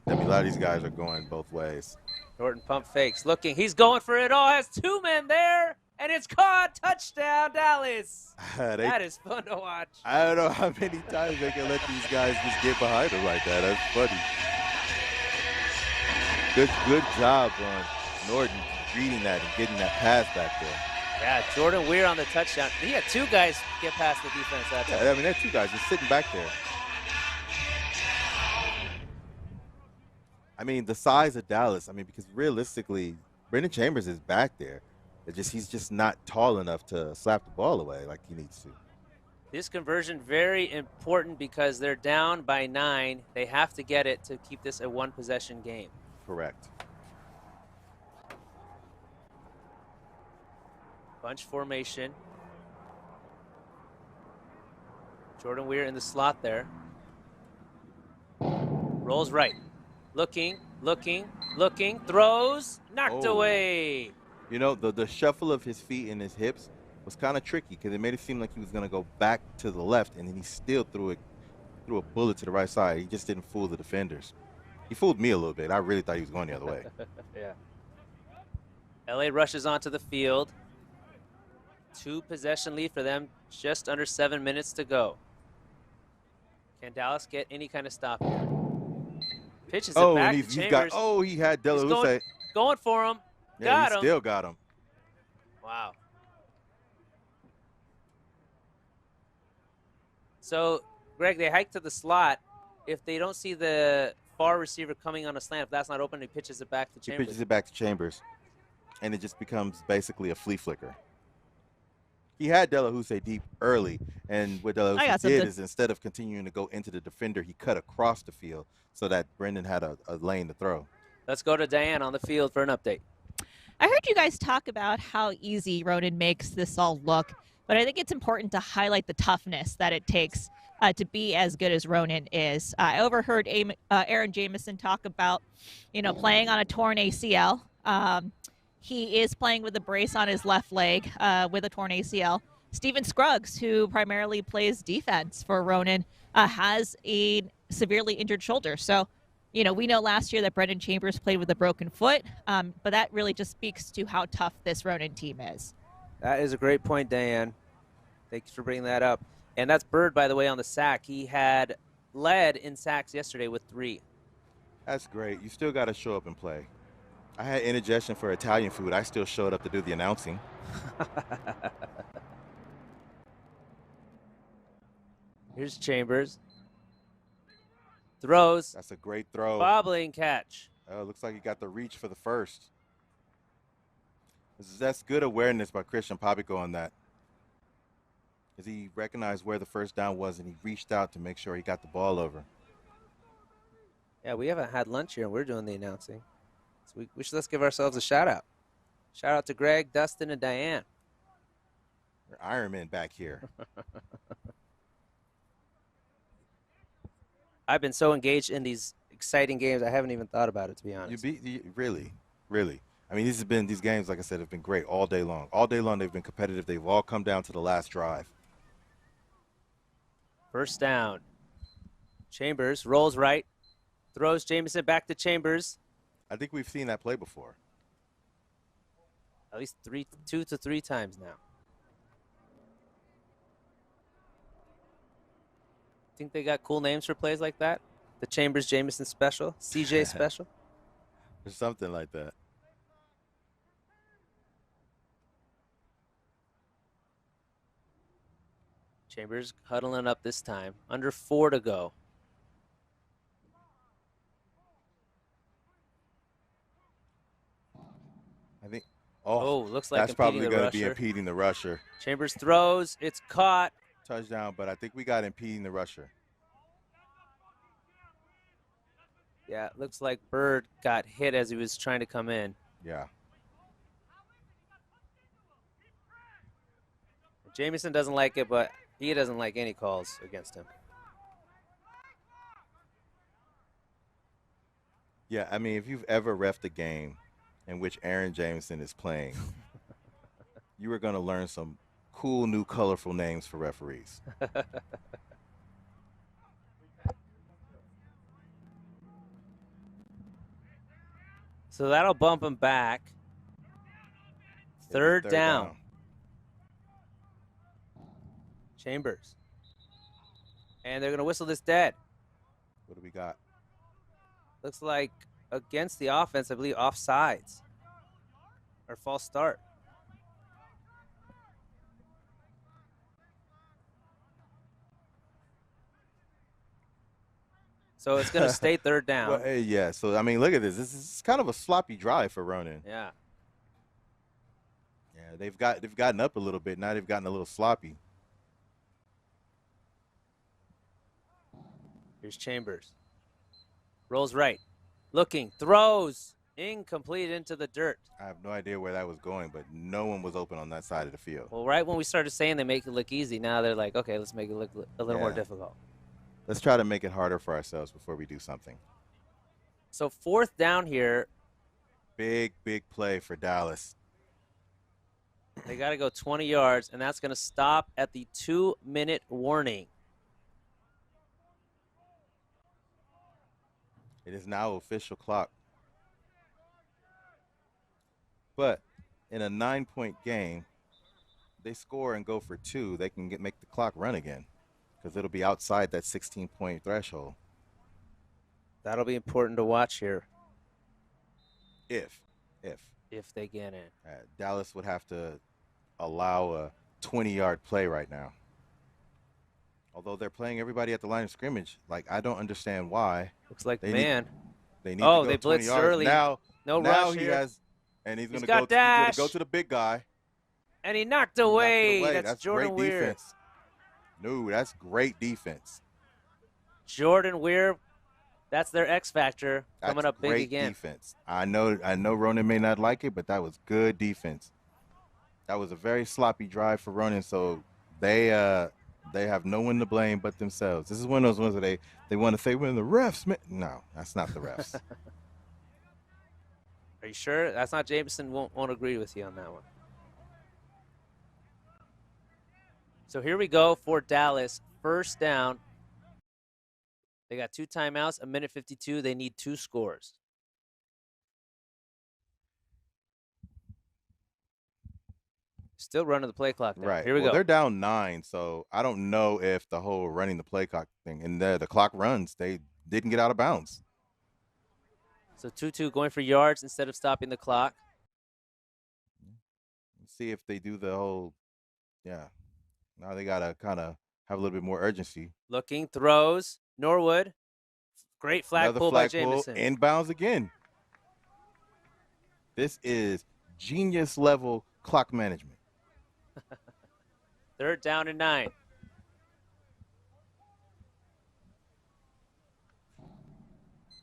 Speaker 2: guys are going both ways.
Speaker 1: Norton pump fakes, looking. He's going for it all. Has 2 men there, and it's caught. Touchdown, Dallas. That is fun to watch.
Speaker 2: I don't know how many times they can let these guys just get behind them like that. That's funny. Good job on Norton reading that and getting that pass back there.
Speaker 1: Yeah, Jordan Weir on the touchdown. He had 2 guys get past the defense that time.
Speaker 2: Yeah, I mean, they're 2 guys just sitting back there. I mean, the size of Dallas, I mean, because realistically, Brendan Chambers is back there. He's just not tall enough to slap the ball away like he needs to.
Speaker 1: This conversion very important because they're down by 9. They have to get it to keep this a 1-possession game.
Speaker 2: Correct.
Speaker 1: Bunch formation. Jordan Weir in the slot there. Rolls right. Looking, throws, knocked away.
Speaker 2: You know, the shuffle of his feet and his hips was kind of tricky because it made it seem like he was going to go back to the left, and then he still threw a bullet to the right side. He just didn't fool the defenders. He fooled me a little bit. I really thought he was going the other way.
Speaker 1: Yeah. LA rushes onto the field. 2-possession lead for them, just under 7 minutes to go. Can Dallas get any kind of stop here? Pitches it back to Chambers.
Speaker 2: He had Delahousse.
Speaker 1: Going for him.
Speaker 2: Yeah,
Speaker 1: got him.
Speaker 2: Still got him.
Speaker 1: Wow. So, Greg, they hike to the slot. If they don't see the far receiver coming on a slant, if that's not open, he pitches it back to Chambers.
Speaker 2: He pitches it back to Chambers, and it just becomes basically a flea flicker. He had Delahousse deep early, and what Delahousse did is instead of continuing to go into the defender, he cut across the field so that Brendan had a lane to throw.
Speaker 1: Let's go to Diane on the field for an update.
Speaker 3: I heard you guys talk about how easy Ronin makes this all look, but I think it's important to highlight the toughness that it takes to be as good as Ronin is. I overheard Aaron Jamison talk about, playing on a torn ACL. He is playing with a brace on his left leg with a torn ACL. Steven Scruggs, who primarily plays defense for Ronin, has a severely injured shoulder. So, we know last year that Brendan Chambers played with a broken foot, but that really just speaks to how tough this Ronin team is.
Speaker 1: That is a great point, Diane. Thanks for bringing that up. And that's Bird, by the way, on the sack. He had led in sacks yesterday with 3.
Speaker 2: That's great. You still got to show up and play. I had indigestion for Italian food. I still showed up to do the announcing.
Speaker 1: Here's Chambers. Throws.
Speaker 2: That's a great throw.
Speaker 1: Bobbling catch.
Speaker 2: Looks like he got the reach for the first. That's good awareness by Christian Papico on that. Because he recognized where the first down was, and he reached out to make sure he got the ball over.
Speaker 1: Yeah, we haven't had lunch here, and we're doing the announcing. So let's give ourselves a shout-out. Shout-out to Greg, Dustin, and Diane.
Speaker 2: We're Ironmen back here.
Speaker 1: I've been so engaged in these exciting games, I haven't even thought about it, to be honest.
Speaker 2: Really. I mean, these games, like I said, have been great all day long. All day long, they've been competitive. They've all come down to the last drive.
Speaker 1: First down. Chambers rolls right, throws Jamison back to Chambers.
Speaker 2: I think we've seen that play before.
Speaker 1: at least 2 to 3 times now. Think they got cool names for plays like that? The Chambers Jamison special, CJ special.
Speaker 2: Or something like that.
Speaker 1: Chambers huddling up this time. Under 4 to go.
Speaker 2: I think.
Speaker 1: Oh, looks like
Speaker 2: that's probably
Speaker 1: going to
Speaker 2: be impeding the rusher.
Speaker 1: Chambers throws. It's caught.
Speaker 2: Touchdown, but I think we got impeding the rusher.
Speaker 1: Yeah, it looks like Bird got hit as he was trying to come in.
Speaker 2: Yeah.
Speaker 1: Jamison doesn't like it, but he doesn't like any calls against him.
Speaker 2: Yeah, I mean, if you've ever reffed a game in which Aaron Jameson is playing, you are going to learn some cool, new, colorful names for referees.
Speaker 1: So that'll bump him back. Third down. Chambers. And they're going to whistle this dead.
Speaker 2: What do we got?
Speaker 1: Looks like against the offense, I believe, offsides. Or false start. So it's going to stay third down.
Speaker 2: Well, yeah, so, I mean, look at this. This is kind of a sloppy drive for Ronin.
Speaker 1: Yeah.
Speaker 2: Yeah, they've gotten up a little bit. Now they've gotten a little sloppy.
Speaker 1: Here's Chambers. Rolls right. Looking. Throws. Incomplete into the dirt.
Speaker 2: I have no idea where that was going, but no one was open on that side of the field.
Speaker 1: Well, right when we started saying they make it look easy, now they're like, okay, let's make it look a little more difficult.
Speaker 2: Let's try to make it harder for ourselves before we do something.
Speaker 1: So fourth down here.
Speaker 2: Big, big play for Dallas.
Speaker 1: They got to go 20 yards, and that's going to stop at the 2-minute warning.
Speaker 2: It is now official clock. But in a 9-point game, they score and go for 2, they can make the clock run again because it'll be outside that 16-point threshold.
Speaker 1: That'll be important to watch here.
Speaker 2: If
Speaker 1: they get in.
Speaker 2: Dallas would have to allow a 20-yard play right now. Although they're playing everybody at the line of scrimmage, like I don't understand why.
Speaker 1: Looks like
Speaker 2: they
Speaker 1: man.
Speaker 2: They need to go
Speaker 1: they
Speaker 2: 20
Speaker 1: blitzed
Speaker 2: yards.
Speaker 1: early.
Speaker 2: Now
Speaker 1: rush
Speaker 2: he
Speaker 1: here.
Speaker 2: has, and he's going to go to the big guy.
Speaker 1: And he knocked away. That's Jordan
Speaker 2: great
Speaker 1: Weir.
Speaker 2: Defense. No, that's great defense.
Speaker 1: Jordan Weir, that's their X factor coming up big again.
Speaker 2: Great defense. I know Ronin may not like it, but that was good defense. That was a very sloppy drive for Ronin, so they have no one to blame but themselves. This is one of those ones where they want to say, when the refs, man. No, that's not the refs.
Speaker 1: Are you sure? That's not Jameson. Won't agree with you on that one. So here we go for Dallas. First down. They got 2 timeouts, 1:52. They need 2 scores. Still running the play clock now.
Speaker 2: Right.
Speaker 1: Here we go.
Speaker 2: They're down 9, so I don't know if the whole running the play clock thing, and the clock runs, they didn't get out of bounds.
Speaker 1: So 2-2 going for yards instead of stopping the clock.
Speaker 2: Let's see if they do the whole, Now they got to kind of have a little bit more urgency.
Speaker 1: Looking, throws. Norwood. Great flag pull by Jameson.
Speaker 2: Inbounds again. This is genius level clock management.
Speaker 1: Third down and 9.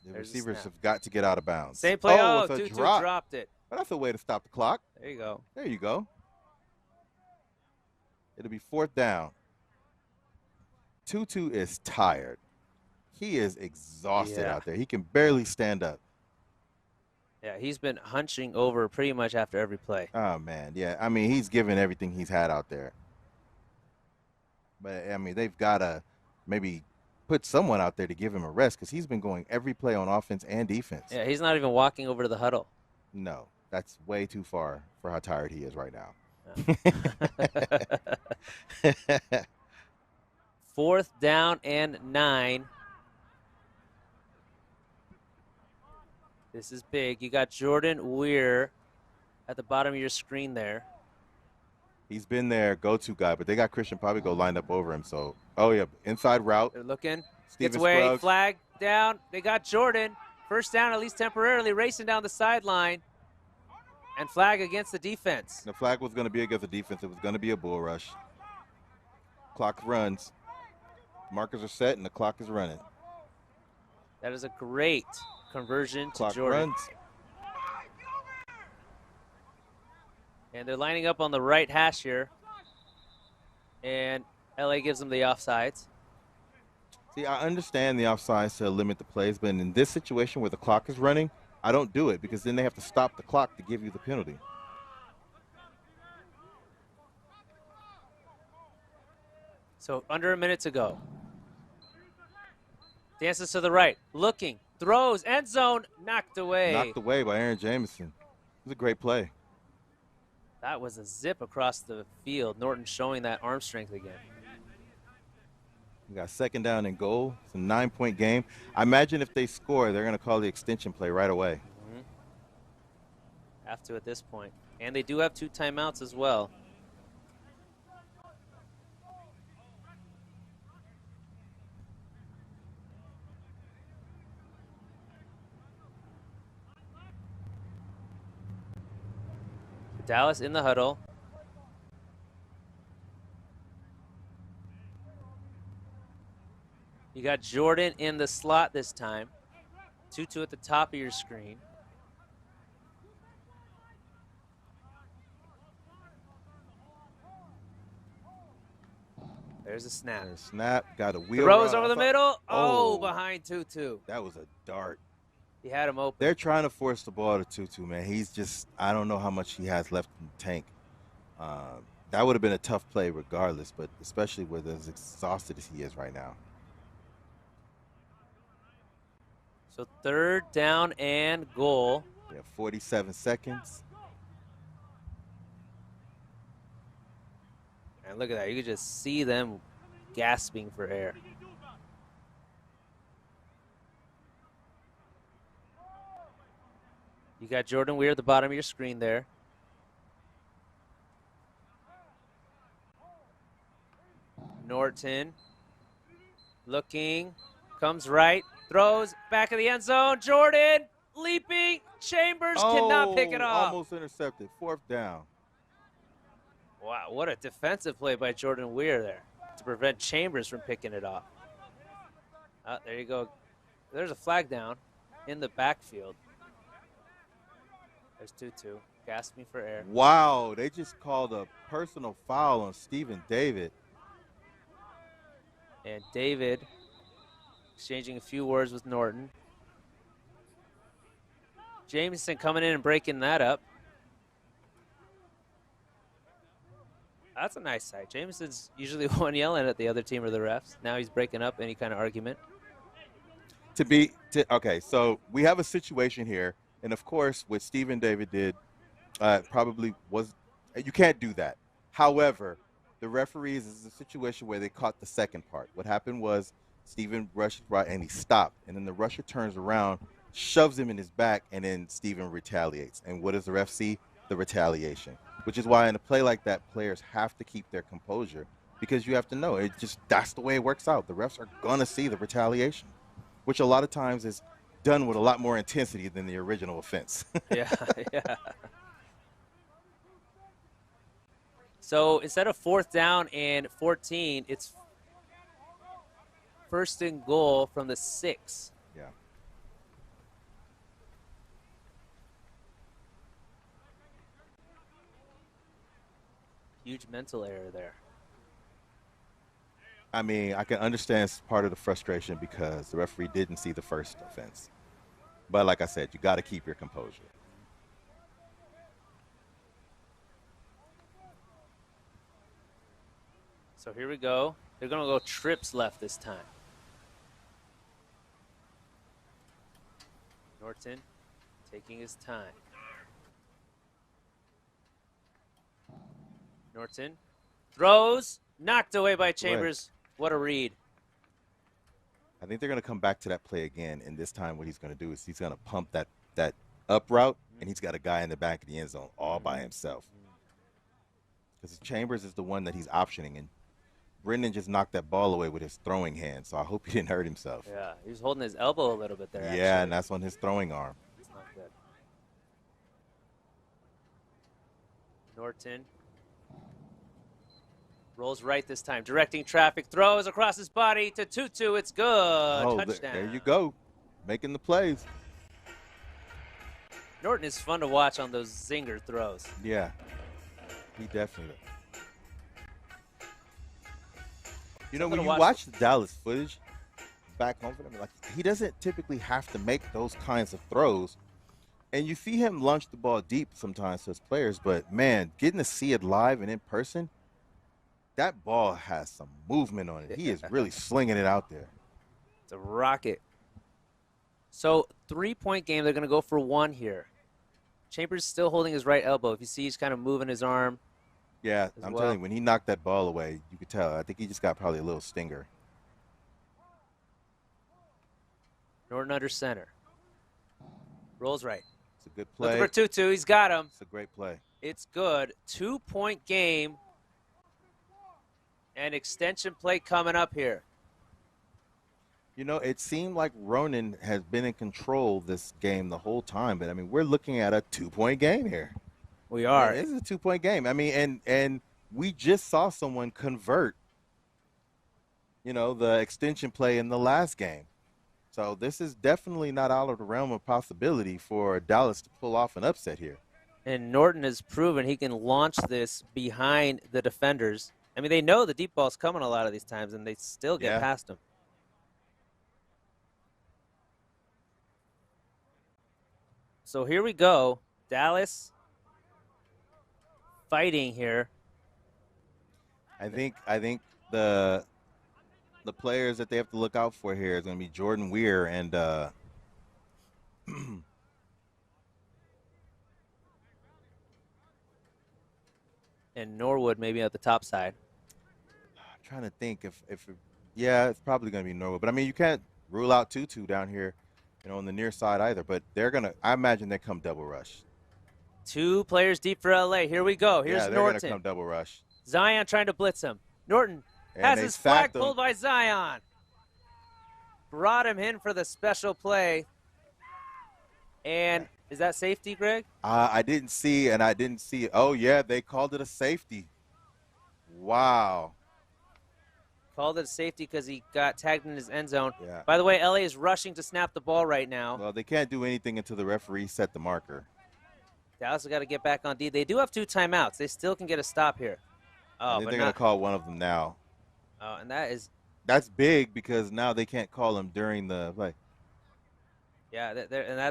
Speaker 2: The receivers have got to get out of bounds.
Speaker 1: Same play.
Speaker 2: Oh,
Speaker 1: 2-2
Speaker 2: drop.
Speaker 1: dropped it.
Speaker 2: Well, that's a way to stop the clock.
Speaker 1: There you go.
Speaker 2: There you go. It'll be 4th down. Tutu is tired. He is exhausted out there. He can barely stand up.
Speaker 1: Yeah, he's been hunching over pretty much after every play.
Speaker 2: Oh, man. Yeah, I mean, he's given everything he's had out there. But, I mean, they've got to maybe put someone out there to give him a rest because he's been going every play on offense and defense.
Speaker 1: Yeah, he's not even walking over to the huddle.
Speaker 2: No. That's way too far for how tired he is right now.
Speaker 1: Yeah. 4th down and 9. This is big. You got Jordan Weir at the bottom of your screen there.
Speaker 2: He's been their go-to guy, but they got Christian Pavigo lined up over him. So, oh yeah, inside route.
Speaker 1: They're looking.
Speaker 2: Steven
Speaker 1: Gets away.
Speaker 2: Scruggs.
Speaker 1: Flag down. They got Jordan. 1st down, at least temporarily, racing down the sideline. And flag against the defense.
Speaker 2: The flag was going to be against the defense. It was going to be a bull rush. Clock runs. Markers are set, and the clock is running.
Speaker 1: That is a great conversion to
Speaker 2: Clock
Speaker 1: Jordan.
Speaker 2: runs.
Speaker 1: And they're lining up on the right hash here. And LA gives them the offsides.
Speaker 2: See, I understand the offsides to limit the plays, but in this situation where the clock is running, I don't do it because then they have to stop the clock to give you the penalty.
Speaker 1: So under a minute to go. Dances to the right, looking, throws, end zone, knocked away.
Speaker 2: Knocked away by Aaron Jamison. It was a great play.
Speaker 1: That was a zip across the field. Norton showing that arm strength again.
Speaker 2: We got 2nd down and goal. It's a 9-point game. I imagine if they score, they're going to call the extension play right away.
Speaker 1: Have to at this point. And they do have 2 timeouts as well. Dallas in the huddle. You got Jordan in the slot this time. 2-2 at the top of your screen. There's a snap.
Speaker 2: And snap, got a wheel.
Speaker 1: Throws over the middle. Oh, behind Tutu.
Speaker 2: That was a dart.
Speaker 1: He had him open.
Speaker 2: They're trying to force the ball to Tutu, man. He's just, I don't know how much he has left in the tank. That would have been a tough play regardless, but especially with as exhausted as he is right now.
Speaker 1: So 3rd down and goal.
Speaker 2: We have 47 seconds.
Speaker 1: And look at that. You could just see them gasping for air. You got Jordan Weir at the bottom of your screen there. Norton looking, comes right, throws, back of the end zone. Jordan leaping. Chambers cannot pick it off.
Speaker 2: Almost intercepted. 4th down.
Speaker 1: Wow, what a defensive play by Jordan Weir there to prevent Chambers from picking it off. There you go. There's a flag down in the backfield. There's Tutu, gasping for air.
Speaker 2: Wow, they just called a personal foul on Stephen David.
Speaker 1: And David exchanging a few words with Norton. Jameson coming in and breaking that up. That's a nice sight. Jameson's usually the one yelling at the other team or the refs. Now he's breaking up any kind of argument.
Speaker 2: Okay, so we have a situation here, and of course, what Stephen David did probably was, you can't do that. However, the referees, this is a situation where they caught the second part. What happened was Stephen rushed right and he stopped, and then the rusher turns around, shoves him in his back, and then Stephen retaliates. And what does the ref see? The retaliation, which is why in a play like that, players have to keep their composure because you have to know that's the way it works out. The refs are gonna see the retaliation, which a lot of times is done with a lot more intensity than the original offense.
Speaker 1: Yeah. So instead of 4th down and 14, it's 1st and goal from the 6.
Speaker 2: Yeah.
Speaker 1: Huge mental error there.
Speaker 2: I mean, I can understand part of the frustration because the referee didn't see the first offense. But like I said, you got to keep your composure.
Speaker 1: So here we go. They're going to go trips left this time. Norton taking his time. Norton throws, knocked away by Chambers. What a read.
Speaker 2: I think they're going to come back to that play again, and this time what he's going to do is he's going to pump that up route, and he's got a guy in the back of the end zone all by himself. Because Chambers is the one that he's optioning, and Brendan just knocked that ball away with his throwing hand, so I hope he didn't hurt himself.
Speaker 1: Yeah, he was holding his elbow a little bit there, actually.
Speaker 2: Yeah, and that's on his throwing arm.
Speaker 1: It's not good. Norton rolls right this time, directing traffic, throws across his body to Tutu. It's good. Touchdown.
Speaker 2: There you go, making the plays.
Speaker 1: Norton is fun to watch on those zinger throws.
Speaker 2: Yeah, he definitely does. You know, when you watch the Dallas footage back home for them, like, he doesn't typically have to make those kinds of throws. And you see him launch the ball deep sometimes to his players, but man, getting to see it live and in person, that ball has some movement on it. He is really slinging it out there.
Speaker 1: It's a rocket. So 3-point game, they're going to go for 1 here. Chambers still holding his right elbow. If you see, he's kind of moving his arm.
Speaker 2: Yeah, I'm telling you, when he knocked that ball away, you could tell. I think he just got probably a little stinger.
Speaker 1: Norton under center. Rolls right.
Speaker 2: It's a good play.
Speaker 1: Looking for Tutu. He's got him.
Speaker 2: It's a great play.
Speaker 1: It's good. 2-point game. And extension play coming up here.
Speaker 2: You know, it seemed like Ronin has been in control this game the whole time, but I mean, we're looking at a 2-point game here.
Speaker 1: We are.
Speaker 2: This is a 2-point game. I mean, and we just saw someone convert, you know, the extension play in the last game. So this is definitely not out of the realm of possibility for Dallas to pull off an upset here.
Speaker 1: And Norton has proven he can launch this behind the defenders. I mean, they know the deep ball's coming a lot of these times, and they still get past him. So here we go. Dallas fighting here.
Speaker 2: I think the players that they have to look out for here is going to be Jordan Weir and
Speaker 1: and Norwood maybe at the top side.
Speaker 2: I'm trying to think if yeah, it's probably going to be Norwood, but I mean, you can't rule out Tutu down here, you know, on the near side either. But they're gonna, I imagine they come double rush.
Speaker 1: 2 players deep for LA. Here we go. Here's
Speaker 2: they're
Speaker 1: Norton.
Speaker 2: Gonna come double rush.
Speaker 1: Zion trying to blitz him. Norton has his flag pulled by Zion. Brought him in for the special play. And is that safety, Greg?
Speaker 2: I didn't see, and I didn't see it. Oh, yeah, they called it a safety. Wow.
Speaker 1: Called it a safety because he got tagged in his end zone.
Speaker 2: Yeah.
Speaker 1: By the way, LA is rushing to snap the ball right now.
Speaker 2: Well, they can't do anything until the referee set the marker.
Speaker 1: Dallas has got to get back on D. They do have 2 timeouts. They still can get a stop here.
Speaker 2: I think they're going to call one of them now.
Speaker 1: Oh, and that's
Speaker 2: big because now they can't call them during the play.
Speaker 1: Yeah,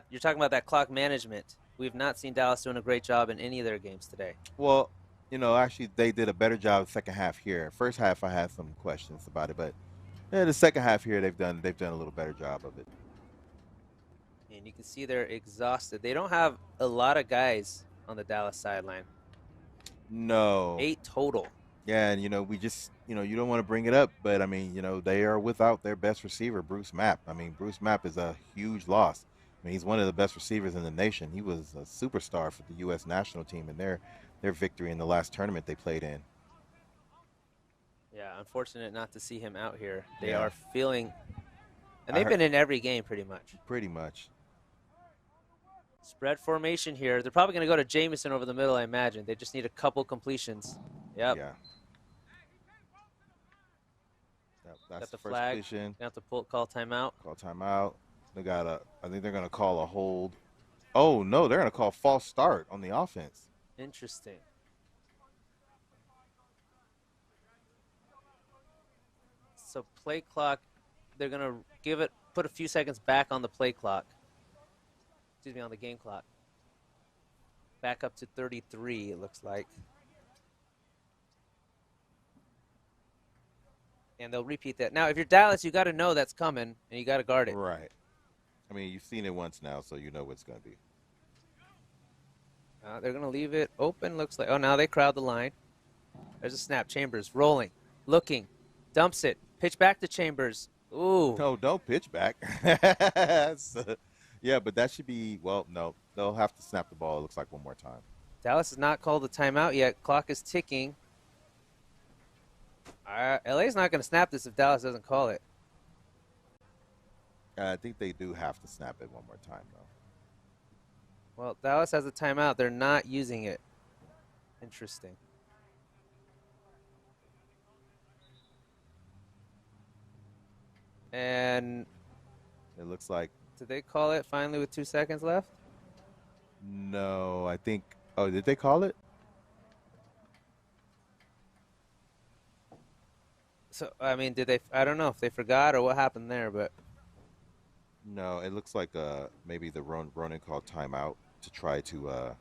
Speaker 1: you're talking about that clock management. We've not seen Dallas doing a great job in any of their games today.
Speaker 2: Well, you know, actually they did a better job the second half here. First half I had some questions about it, but yeah, the second half here they've done a little better job of it.
Speaker 1: And you can see they're exhausted. They don't have a lot of guys on the Dallas sideline.
Speaker 2: No.
Speaker 1: 8 total.
Speaker 2: Yeah, and, you know, we just, you know, you don't want to bring it up, but, I mean, you know, they are without their best receiver, Bruce Mapp. I mean, Bruce Mapp is a huge loss. I mean, he's one of the best receivers in the nation. He was a superstar for the U.S. national team in their victory in the last tournament they played in.
Speaker 1: Yeah, unfortunate not to see him out here. They are feeling, and they've been in every game pretty much.
Speaker 2: Pretty much.
Speaker 1: Spread formation here. They're probably going to go to Jamison over the middle, I imagine. They just need a couple completions. Yep.
Speaker 2: Yeah. That's
Speaker 1: got the
Speaker 2: first
Speaker 1: flag.
Speaker 2: Position.
Speaker 1: They have to call timeout.
Speaker 2: Call timeout. I think they're going to call a hold. Oh, no, they're going to call false start on the offense.
Speaker 1: Interesting. So play clock, they're going to put a few seconds back on the play clock. Excuse me, on the game clock. Back up to 33, it looks like. And they'll repeat that. Now, if you're Dallas, you got to know that's coming, and you got to guard it.
Speaker 2: Right. I mean, you've seen it once now, so you know what it's going to be.
Speaker 1: They're going to leave it open, looks like. Oh, now they crowd the line. There's a snap. Chambers rolling, looking, dumps it, pitch back to Chambers. Ooh.
Speaker 2: No, don't pitch back. Yeah, but that should be, well, no. They'll have to snap the ball, it looks like, one more time.
Speaker 1: Dallas has not called the timeout yet. Clock is ticking. LA's not going to snap this if Dallas doesn't call it.
Speaker 2: I think they do have to snap it one more time, though.
Speaker 1: Well, Dallas has a timeout. They're not using it. Interesting. And
Speaker 2: It looks like,
Speaker 1: did they call it finally with 2 seconds left?
Speaker 2: no, I think, oh, did they call it?
Speaker 1: So, I mean, did they? I don't know if they forgot or what happened there, but
Speaker 2: No, it looks like maybe the Ronin called timeout to try to.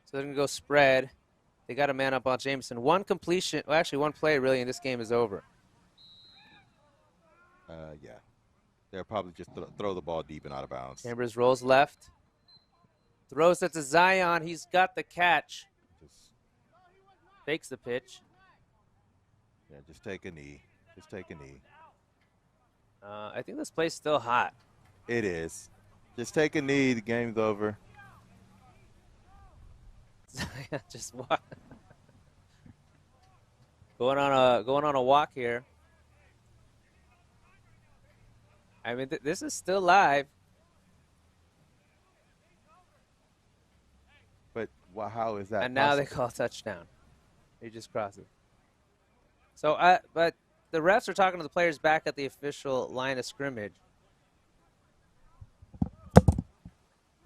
Speaker 1: so they're going to go spread. They got a man up on Jameson. One completion, well, actually one play really, and this game is over.
Speaker 2: Yeah, they'll probably just throw the ball deep and out of bounds.
Speaker 1: Chambers rolls left. Throws it to Zion. He's got the catch.
Speaker 2: Just,
Speaker 1: Fakes the pitch.
Speaker 2: yeah, just take a knee. Just take a knee.
Speaker 1: I think this play's still hot.
Speaker 2: It is. Just take a knee. The game's over.
Speaker 1: Zion just walk. going on a walk here. I mean, this is still live.
Speaker 2: But how is that?
Speaker 1: And now they
Speaker 2: possible?
Speaker 1: call touchdown. He just crosses. So, but the refs are talking to the players back at the official line of scrimmage.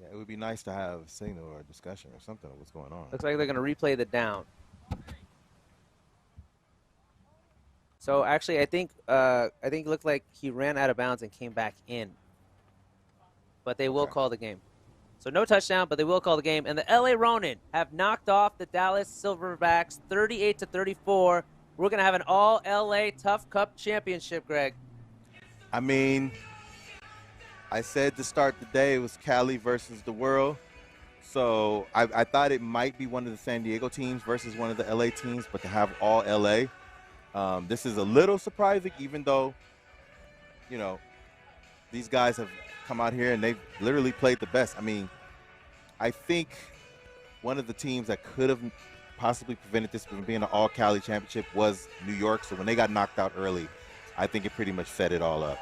Speaker 2: Yeah, it would be nice to have a signal or a discussion or something of what's going on.
Speaker 1: Looks like they're going to replay the down. So actually, I think it looked like he ran out of bounds and came back in. But they will call the game. So no touchdown, but they will call the game. And the LA Ronin have knocked off the Dallas Silverbackz 38-34. We're going to have an all LA TUFF Cup championship, Greg.
Speaker 2: I mean, I said to start the day it was Cali versus the world. So I thought it might be one of the San Diego teams versus one of the LA teams, but to have all LA, this is a little surprising, even though, you know, these guys have come out here and they've literally played the best. I mean, I think one of the teams that could have possibly prevented this from being an all-Cali championship was New York. So when they got knocked out early, I think it pretty much set it all up.